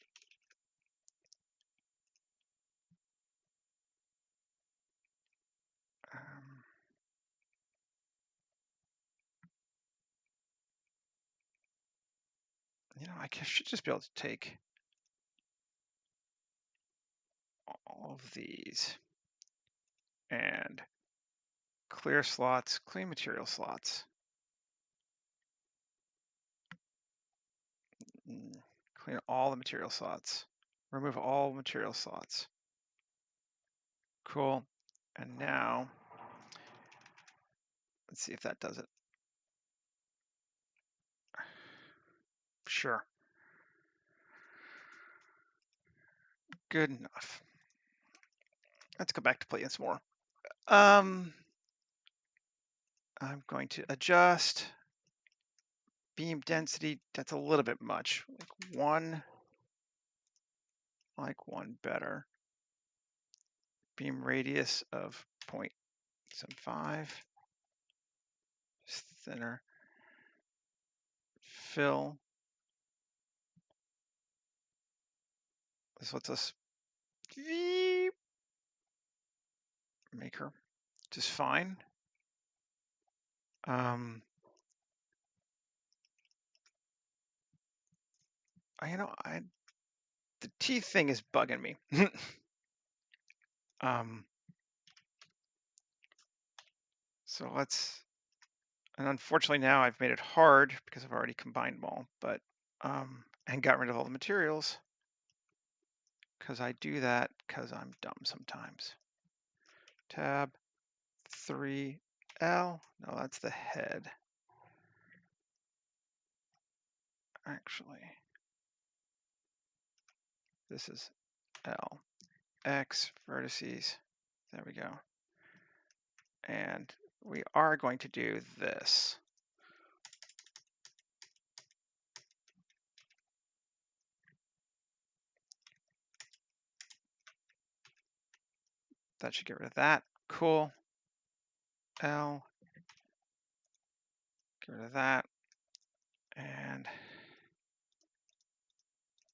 you know, I should just be able to take all of these and clear slots, clean material slots. Clean all the material slots. Remove all material slots. Cool. And now, let's see if that does it. Sure. Good enough. Let's go back to playing some more. I'm going to adjust beam density. That's a little bit much. Like one better. Beam radius of 0.75. Just thinner. Fill. This lets us make her just fine. The teeth thing is bugging me. So let's, and unfortunately now I've made it hard because I've already combined them all, but, and got rid of all the materials because I do that because I'm dumb sometimes. Tab 3L, no, that's the head. Actually, this is L, X, vertices, there we go. And we are going to do this. That should get rid of that. Cool. L, get rid of that. And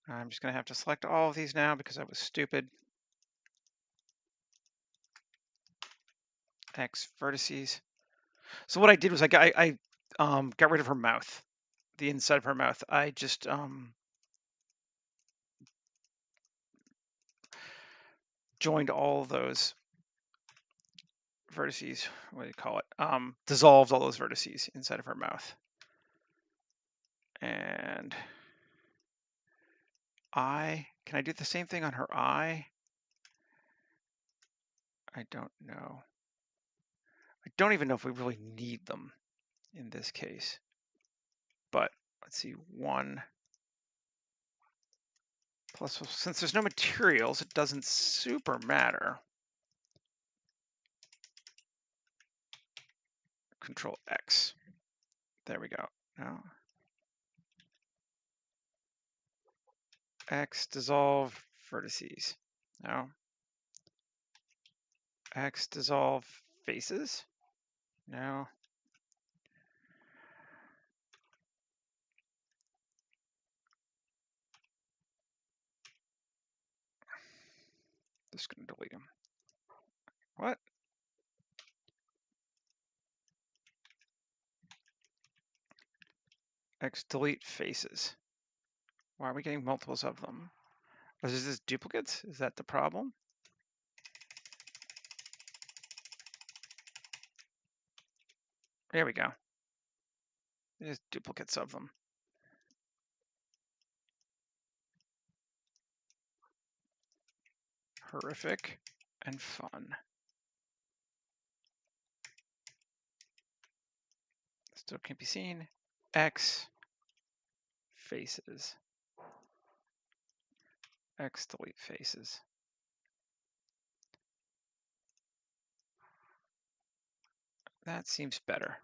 I'm just going to have to select all of these now because I was stupid. X vertices. So what I did was I got rid of her mouth, the inside of her mouth. I just joined all of those vertices. What do you call it? Dissolved all those vertices inside of her mouth. And eye. Can I do the same thing on her eye? I don't know. I don't even know if we really need them in this case. But let's see, 1 plus, since there's no materials, it doesn't super matter. Control X. There we go. Now, X dissolve vertices. No. X dissolve faces. No. Just gonna delete them. What? X delete faces. Why are we getting multiples of them? Is this duplicates? Is that the problem? There we go. There's duplicates of them. Horrific and fun. Still can't be seen. X faces. X delete faces. That seems better.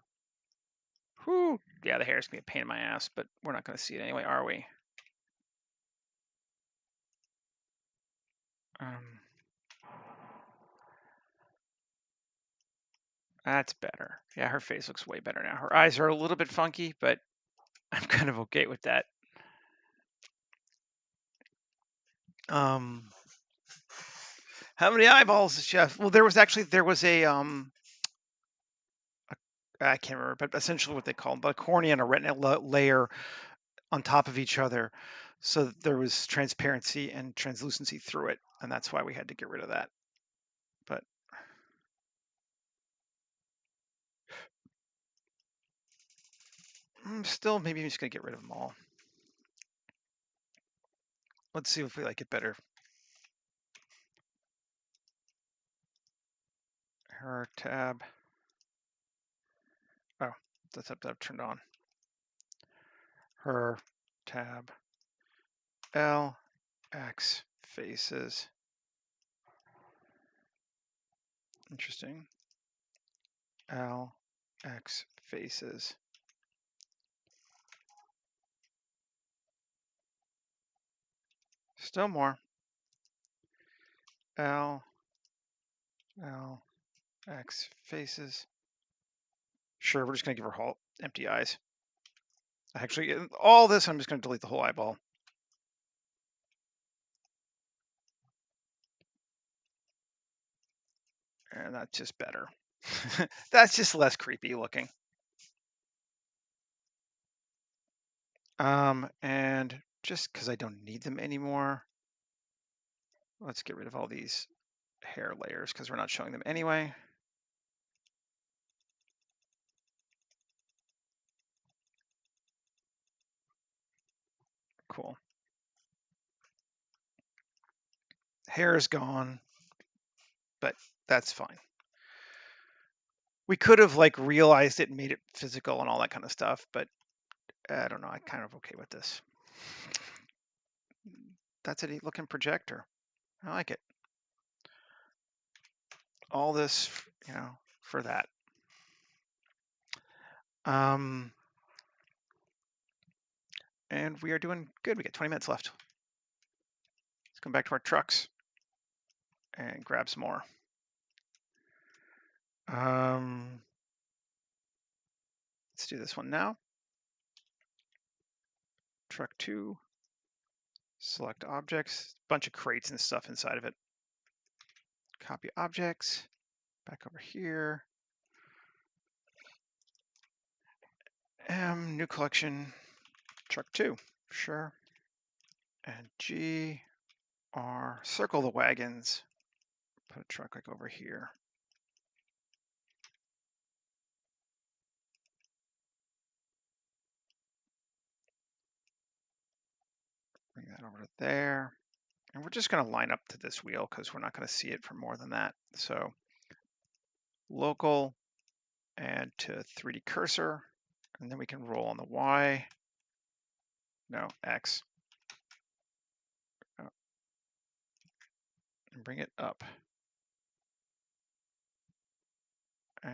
Whew. Yeah, the hair is going to be a pain in my ass, but we're not going to see it anyway, are we? That's better. Yeah, her face looks way better now. Her eyes are a little bit funky, but I'm kind of okay with that. How many eyeballs does she have? Well, there was a I can't remember, but essentially what they call them, but a cornea and a retina layer on top of each other, so that there was transparency and translucency through it, and that's why we had to get rid of that. But still, maybe I'm just gonna get rid of them all. Let's see if we like it better. Her tab. Oh, that's up that I've turned on. Her tab. L X faces. Interesting. L X faces. Still more. L X faces. Sure, we're just gonna give her whole empty eyes. Actually, all this, I'm just gonna delete the whole eyeball. And that's just better. That's just less creepy looking. And just because I don't need them anymore, let's get rid of all these hair layers because we're not showing them anyway. Cool. Hair is gone, but that's fine. We could have like realized it and made it physical and all that kind of stuff, but I don't know. I'm kind of okay with this. That's a neat looking projector. I like it. All this, you know, for that. And we are doing good. We got 20 minutes left. Let's come back to our trucks and grab some more. Let's do this one now. Truck 2. Select objects. Bunch of crates and stuff inside of it. Copy objects. Back over here. New collection, truck 2, sure. And G, R, circle the wagons. Put a truck like over here. Bring that over to there. And we're just going to line up to this wheel because we're not going to see it for more than that. So local and to 3D cursor, and then we can roll on the Y. No, X. Oh, and bring it up. And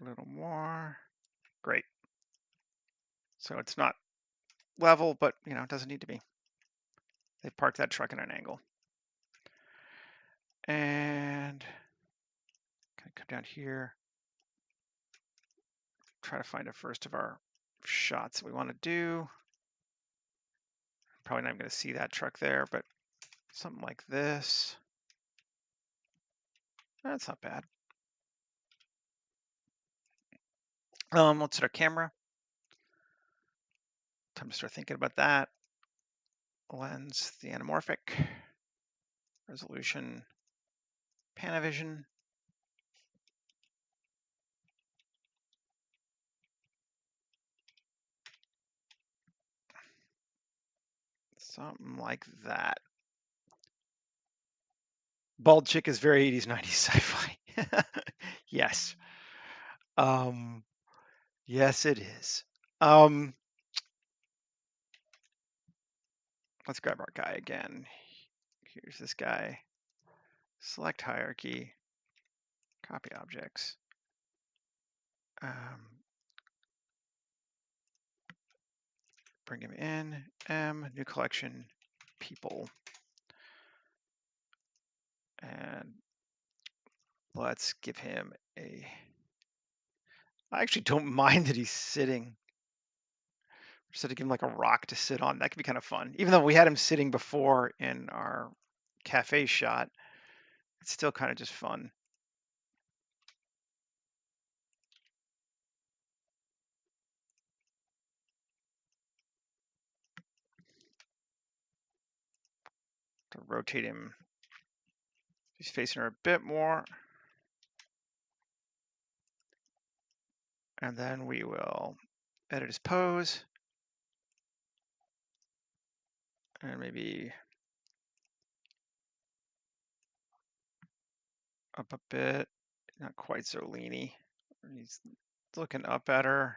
a little more. Great. So it's not level, but it doesn't need to be. They parked that truck in an angle. And can I come down here? Try to find a first of our shots that we want to do. Probably not even going to see that truck there, but something like this. That's not bad. Let's set our camera. Time to start thinking about that. Lens, the anamorphic. Resolution, Panavision. Something like that. Bald chick is very 80s, 90s sci-fi. Yes. Yes, it is. Let's grab our guy again. Here's this guy. Select hierarchy. Copy objects. Bring him in. New collection, people. And let's give him a... I actually don't mind that he's sitting. Just had to give him like a rock to sit on. That could be kind of fun. Even though we had him sitting before in our cafe shot, it's still kind of just fun. To rotate him. He's facing her a bit more. And then we will edit his pose. And maybe up a bit. Not quite so leany. He's looking up at her.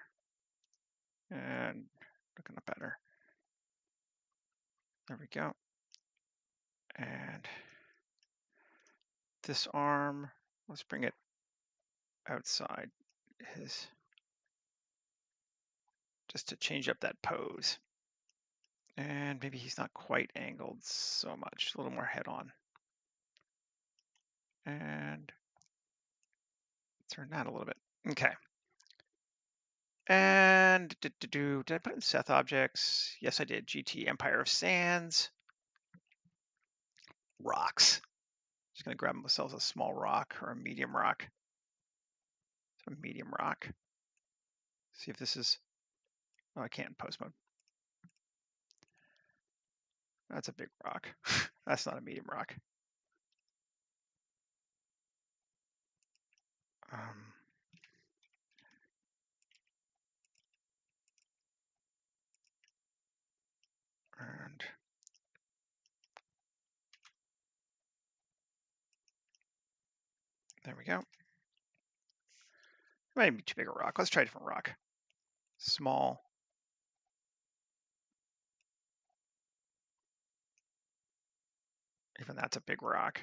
And looking up at her. There we go. And this arm, let's bring it outside his, just to change up that pose. And maybe he's not quite angled so much, a little more head on. And turn that a little bit. Okay. And did I put in Seth objects? Yes, I did. GT Empire of Sands. Rocks. Just gonna grab myself a small rock or a medium rock. So a medium rock. See if this is, oh, I can't in post mode. That's a big rock. That's not a medium rock. And there we go. Might be too big a rock. Let's try a different rock. Small. Even that's a big rock.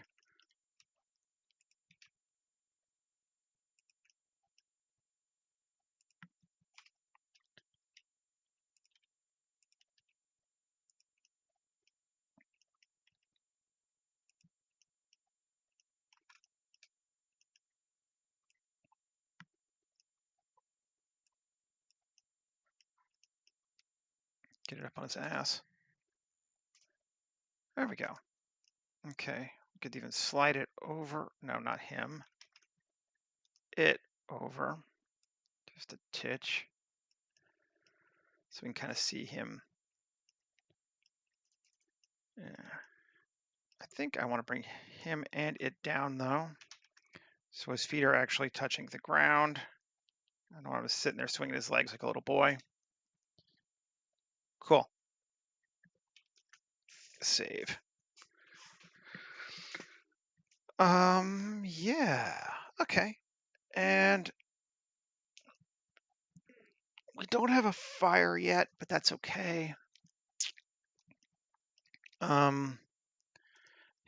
Get it up on his ass. There we go. Okay, Could even slide it over. No, not him. It over. Just a titch. So we can kind of see him. Yeah. I think I want to bring him and it down though. So his feet are actually touching the ground. I don't want him sitting there swinging his legs like a little boy. Cool. Save. Yeah. Okay. And we don't have a fire yet, but that's okay.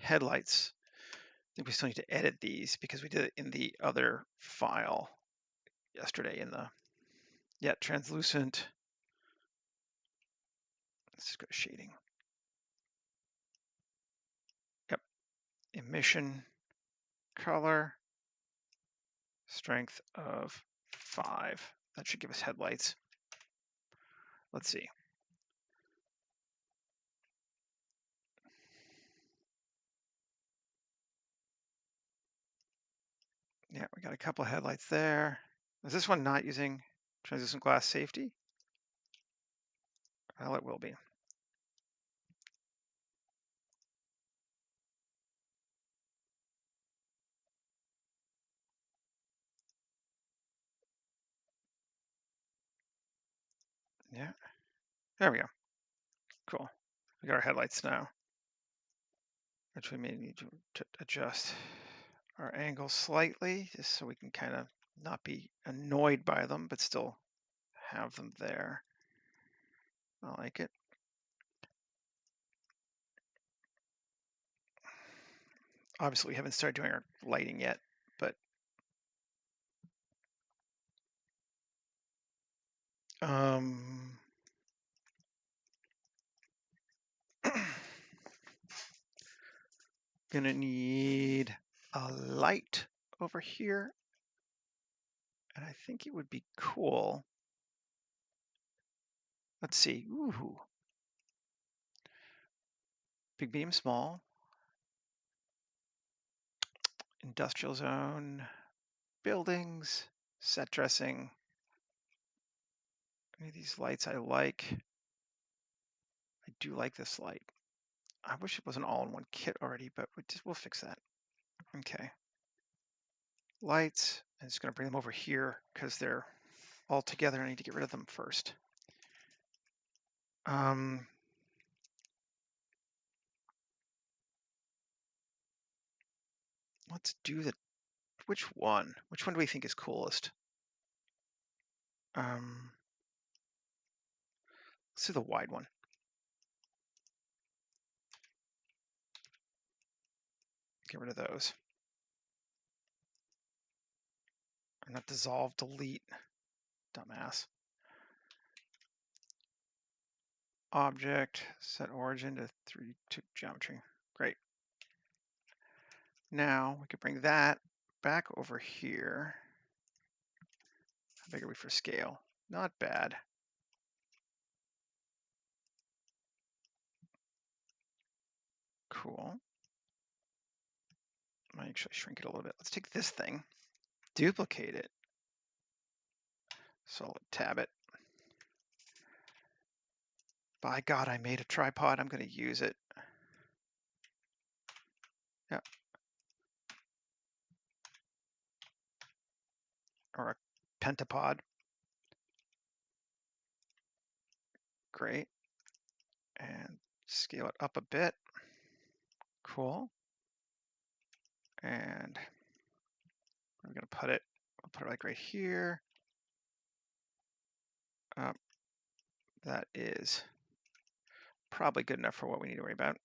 Headlights. I think we still need to edit these because we did it in the other file yesterday in the, yeah, translucent. Let's just go to shading. Yep. Emission, color, strength of 5. That should give us headlights. Let's see. Yeah, we got a couple of headlights there. Is this one not using translucent glass safety? Well, it will be. Yeah, there we go. Cool. We got our headlights now, which we may need to adjust our angle slightly just so we can kind of not be annoyed by them, but still have them there. I like it. Obviously, we haven't started doing our lighting yet, but gonna need a light over here, and I think it would be cool. Let's see. Ooh. Big, medium, small. Industrial zone. Buildings. Set dressing. Any of these lights I like. I do like this light. I wish it was an all-in-one kit already, but we'll fix that. Okay. Lights. I'm just going to bring them over here because they're all together. I need to get rid of them first. Let's do the, which one? Which one do we think is coolest? Let's do the wide one. Get rid of those. Or not dissolve, delete. Dumbass. Object, set origin to 3-2 geometry. Great. Now we could bring that back over here. How big are we for scale? Not bad. Cool. I might actually shrink it a little bit. Let's take this thing, duplicate it. So I'll tab it. By God, I made a tripod. I'm going to use it. Yeah. Or a pentapod. Great. And scale it up a bit. Cool. And I'm going to put it, I'll put it like right here. That is probably good enough for what we need to worry about.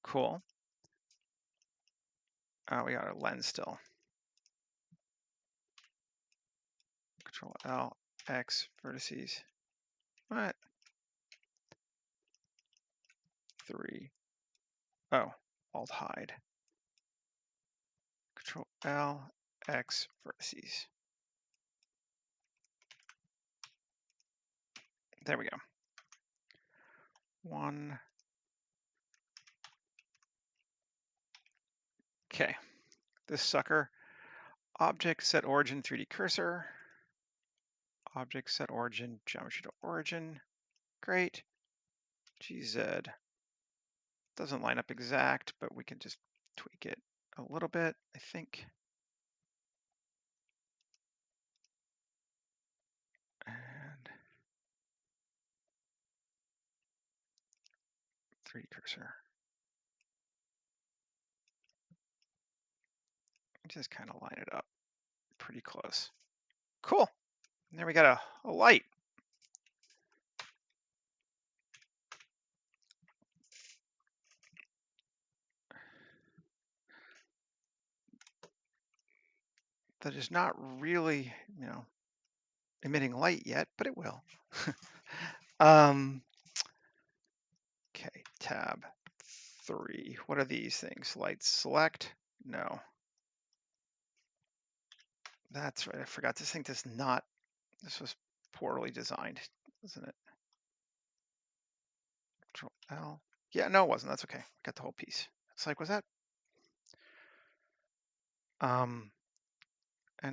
Cool. We got our lens still. Control L, X, vertices. What? 3. Oh, Alt hide. Control L, X, vertices. There we go. 1, Okay, this sucker. Object set origin 3D cursor. Object set origin geometry to origin. Great. GZ. Doesn't line up exact, but we can just tweak it a little bit, I think. And 3D cursor. Just kind of line it up pretty close. Cool. And there we got a light. That is not really, emitting light yet, but it will. Okay, tab 3. What are these things? Light select? No. That's right. I forgot this thing does not. This was poorly designed, isn't it? Control L. Yeah, no, it wasn't. That's okay. I got the whole piece. It's like, was that? And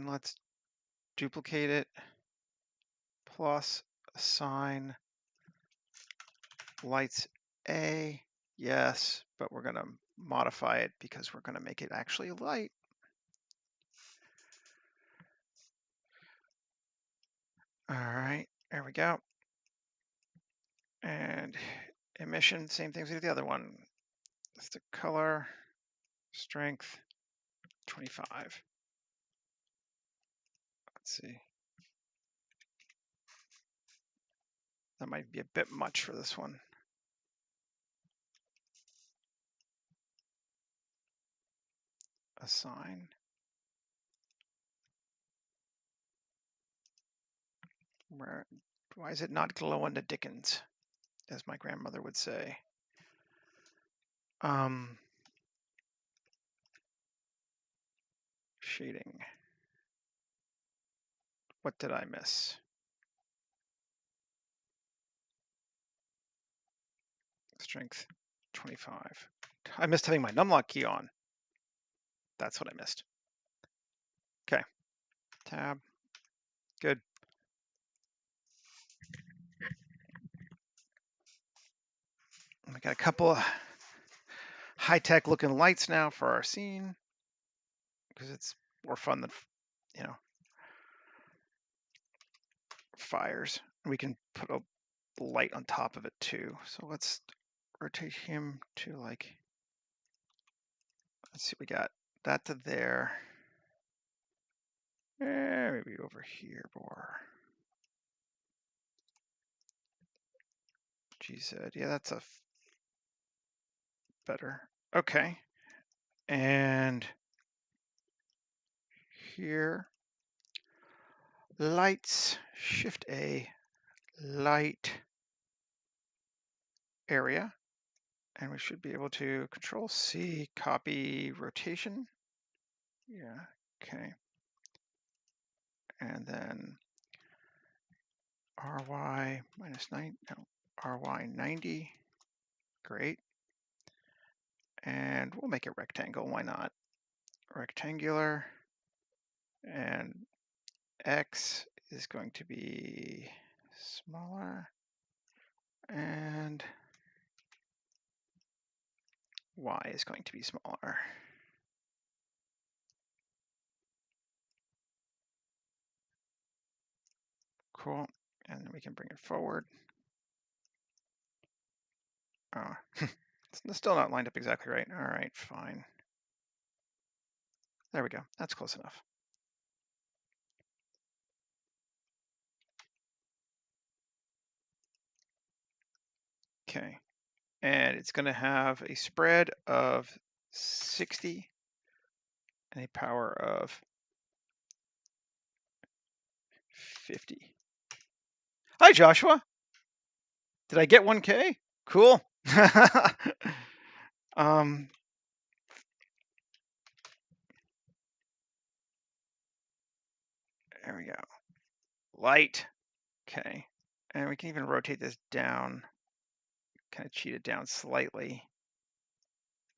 let's duplicate it plus assign lights A. Yes, but we're going to modify it because we're going to make it actually light. All right, there we go. And emission, same things as the other one. That's the color, strength, 25. Let's see. That might be a bit much for this one. Assign. Why is it not glow in the Dickens, as my grandmother would say? Shading. What did I miss? Strength 25. I missed having my numlock key on. That's what I missed. Okay. Tab. Good. We got a couple of high-tech looking lights now for our scene because it's more fun than, fires. We can put a light on top of it too. So let's rotate him to like, let's see, we got that to there. Maybe over here more. GZ, yeah, that's a better. Okay. And here, lights, Shift A, light area. And we should be able to Control C, copy rotation. Yeah, okay. And then RY minus 9, no, RY 90. Great. And we'll make it rectangle, why not? Rectangular. And X is going to be smaller. And Y is going to be smaller. Cool. And then we can bring it forward. Oh, it's still not lined up exactly right. All right, fine. There we go. That's close enough. Okay. And it's going to have a spread of 60 and a power of 50. Hi, Joshua. Did I get 1K? Cool. There we go. Light. Okay. And we can even rotate this down, kind of cheat it down slightly.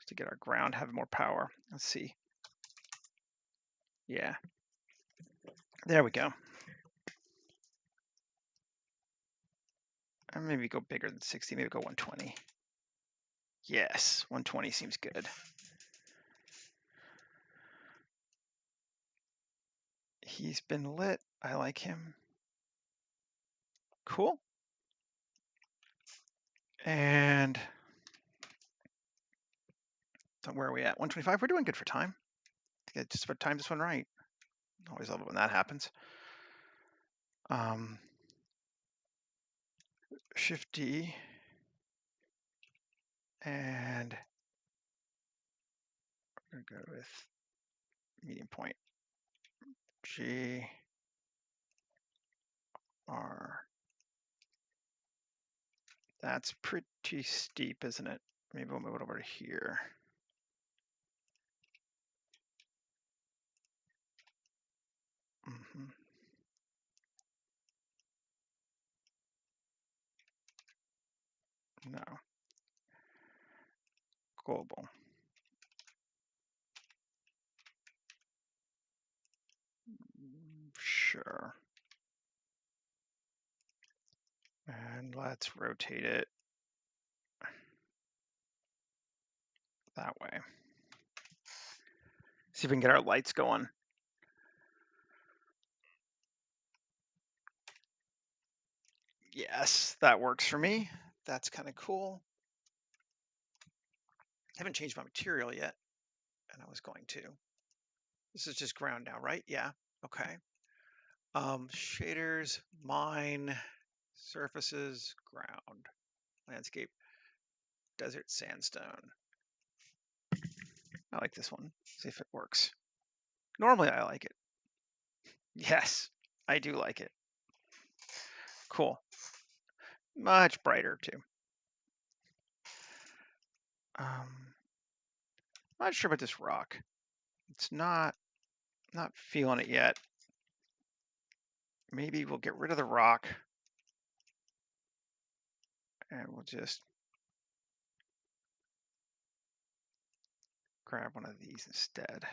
to get our ground have more power. Let's see. Yeah. There we go. And maybe go bigger than 60, maybe go 120. Yes, 120 seems good. He's been lit. I like him. Cool. And so where are we at? 125. We're doing good for time. I think I just about timed this one right. Always love it when that happens. Shift D. And we're going to go with medium point. G R. That's pretty steep, isn't it? Maybe we'll move it over to here. No. Global. Sure. And let's rotate it that way. See if we can get our lights going. Yes, that works for me. That's kind of cool. I haven't changed my material yet, and I was going to. This is just ground now, right? Yeah. Okay. Shaders, mine, surfaces, ground, landscape, desert sandstone. I like this one. See if it works. Normally I like it. Yes, I do like it. Cool. Much brighter too. Not sure about this rock. It's not feeling it yet. Maybe we'll get rid of the rock and we'll just grab one of these instead.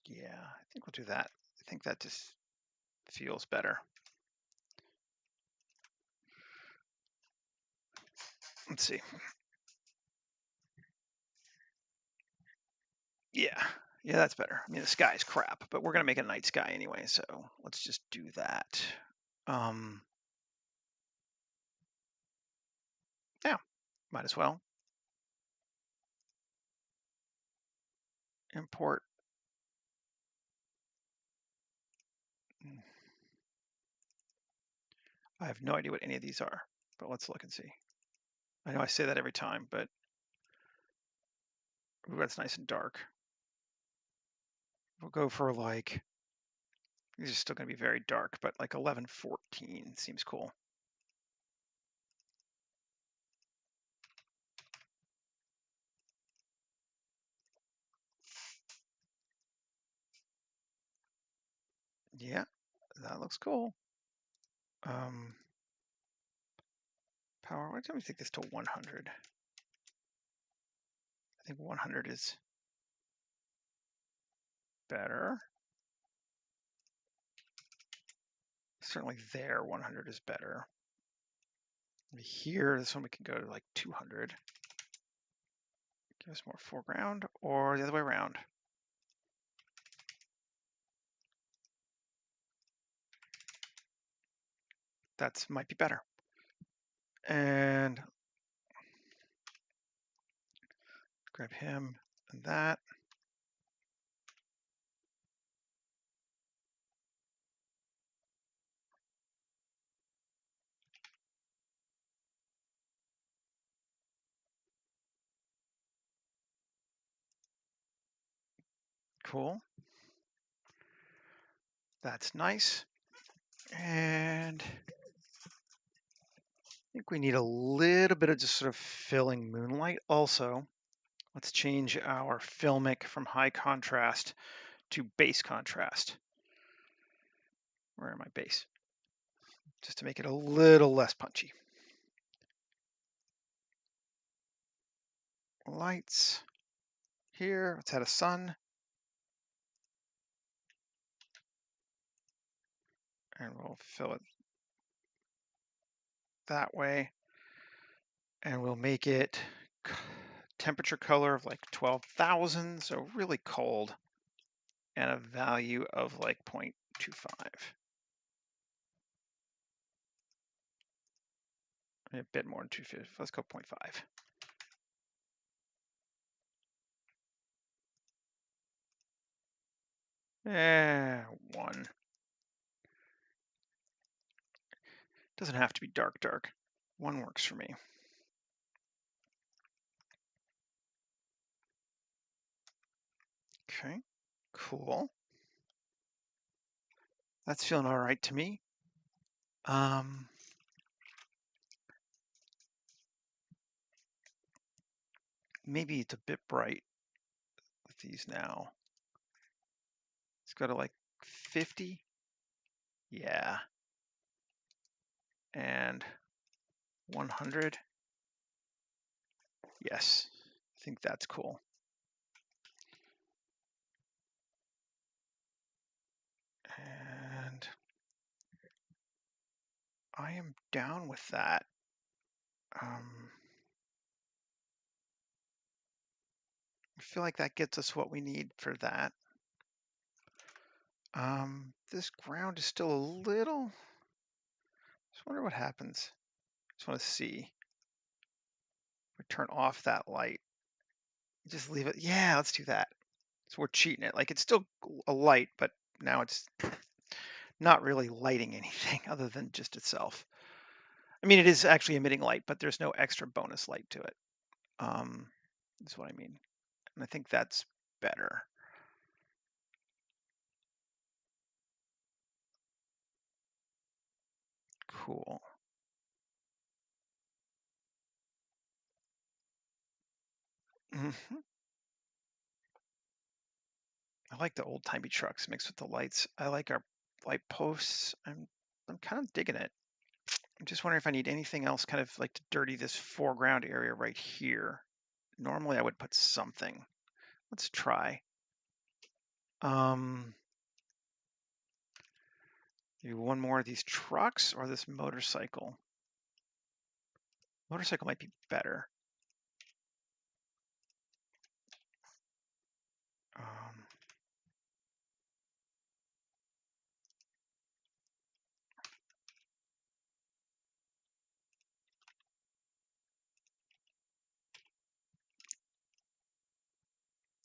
Yeah, I think we'll do that. I think that just feels better. Let's see. Yeah, that's better. I mean, the sky's crap, but we're gonna make a night sky anyway, so let's just do that. Yeah, might as well. Import. I have no idea what any of these are, but let's look and see. I know I say that every time, but ooh, that's nice and dark. We'll go for like, these are still going to be very dark, but like 1114 seems cool. Yeah, that looks cool. Power, why don't we take this to 100? I think 100 is better. Certainly there, 100 is better. Here, this one we can go to like 200. Give us more foreground, or the other way around. That might be better. And grab him and that. Cool. That's nice. And I think we need a little bit of just sort of filling moonlight. Also, let's change our filmic from high contrast to base contrast. Where am I base? Just to make it a little less punchy. Lights here, let's add a sun. And we'll fill it that way. And we'll make it temperature color of like 12,000, so really cold, and a value of like 0.25. A bit more than 250. Let's go 0.5. Eh, 1. Doesn't have to be dark, dark. 1 works for me. Okay, cool. That's feeling all right to me. Maybe it's a bit bright with these now. Let's go to like 50. Yeah. And 100. Yes, I think that's cool. And I am down with that. I feel like that gets us what we need for that. This ground is still a little, just wonder what happens. Just want to see. We turn off that light. Just leave it. Yeah, let's do that. So we're cheating it. Like it's still a light, but now it's not really lighting anything other than just itself. I mean, it is actually emitting light, but there's no extra bonus light to it. Is what I mean. And I think that's better. Cool. I like the old-timey trucks mixed with the lights. I like our light posts. I'm kind of digging it. I'm just wondering if I need anything else kind of like to dirty this foreground area right here. Normally I would put something. Let's try. Maybe one more of these trucks or this motorcycle. Motorcycle might be better.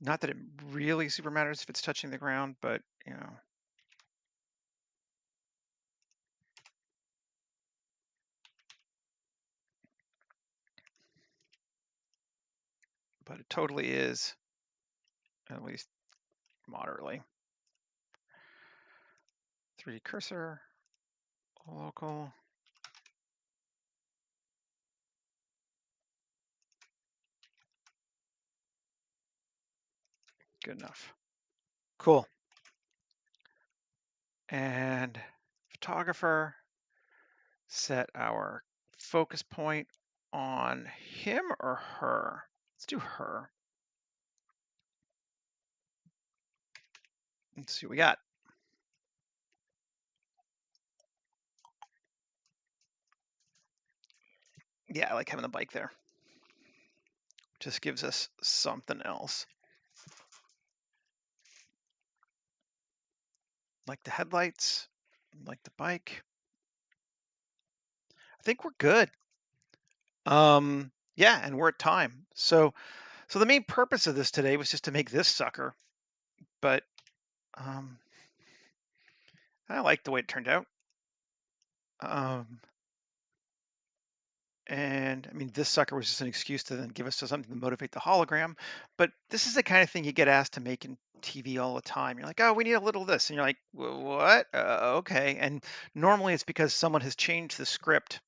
Not that it really super matters if it's touching the ground, but you know. But it totally is, at least moderately. 3D cursor, local. Good enough. Cool. And photographer, set our focus point on him or her. Let's do her. Let's see what we got. Yeah, I like having the bike there. Just gives us something else. Like the headlights, like the bike. I think we're good. Yeah, and we're at time. So the main purpose of this today was just to make this sucker, but I like the way it turned out. And I mean, this sucker was just an excuse to then give us something to motivate the hologram. But this is the kind of thing you get asked to make in TV all the time. You're like, oh, we need a little of this. And you're like, What? Okay. And normally it's because someone has changed the script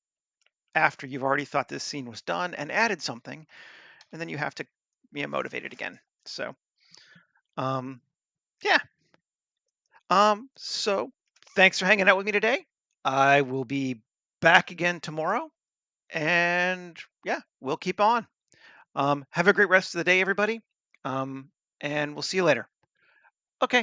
after you've already thought this scene was done and added something. And then you have to be motivated again. So, um, yeah. So thanks for hanging out with me today. I will be back again tomorrow. And yeah, we'll keep on. Have a great rest of the day, everybody. Um, and we'll see you later. Okay.